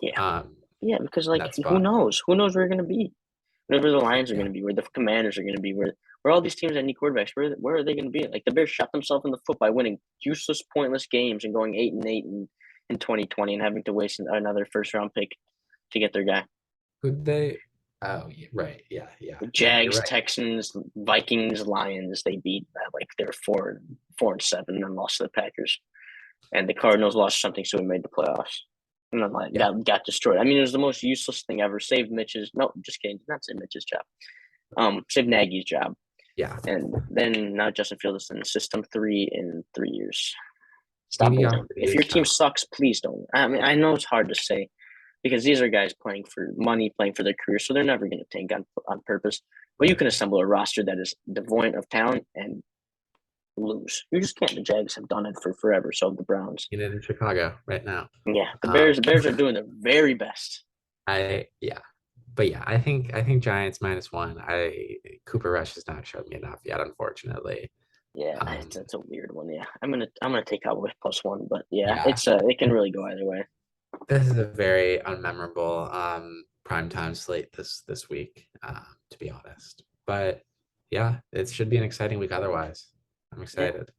Yeah, Um, yeah. Because in like, that who spot. knows? Who knows where you're gonna be? Whatever the Lions are Yeah. gonna be, where the Commanders are gonna be, where all these teams that need quarterbacks, where are they gonna be? Like the Bears shot themselves in the foot by winning useless, pointless games and going 8-8 in 2020 and having to waste another first round pick to get their guy. Could they? Oh, yeah, right. Yeah. You're Jags, right. Texans, Vikings, Lions. They beat like they're 4-7 and lost to the Packers. And the Cardinals lost something, so we made the playoffs. And then like Yeah. got destroyed. I mean, it was the most useless thing ever. Saved Mitch's no, just kidding. Did not save Mitch's job. Saved Nagy's job. Yeah. And then now Justin Fields is in system 3 in 3 years. Stop believing. Mediocrity If your is team found. sucks, please don't. I mean, I know it's hard to say because these are guys playing for money, playing for their career, so they're never going to tank on purpose. But you can assemble a roster that is devoid of talent and lose. You just can't. The Jags have done it for forever. So have the Browns. In Chicago right now. Yeah, the Um, Bears. The Bears are doing their very best. yeah. But yeah, I think Giants -1. Cooper Rush has not showed me enough yet, unfortunately. Yeah, Um, it's a weird one. Yeah, I'm gonna take Cowboys +1, but yeah, yeah, it can really go either way. this is a very unmemorable primetime slate this week, to be honest. But yeah, it should be an exciting week otherwise. I'm Yeah, excited.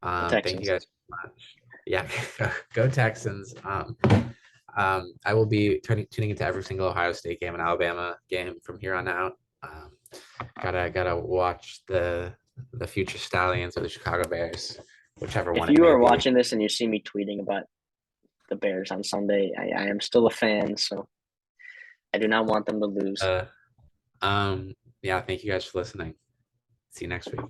the Thank you Texans. guys so much. Yeah, go Texans. I will be tuning into every single Ohio State game and Alabama game from here on out. Gotta watch the future Stallions or the Chicago Bears, whichever If one it you may are be. watching this and you see me tweeting about the Bears on Sunday, I am still a fan, so I do not want them to lose. Uh, um, yeah, thank you guys for listening. See you next week.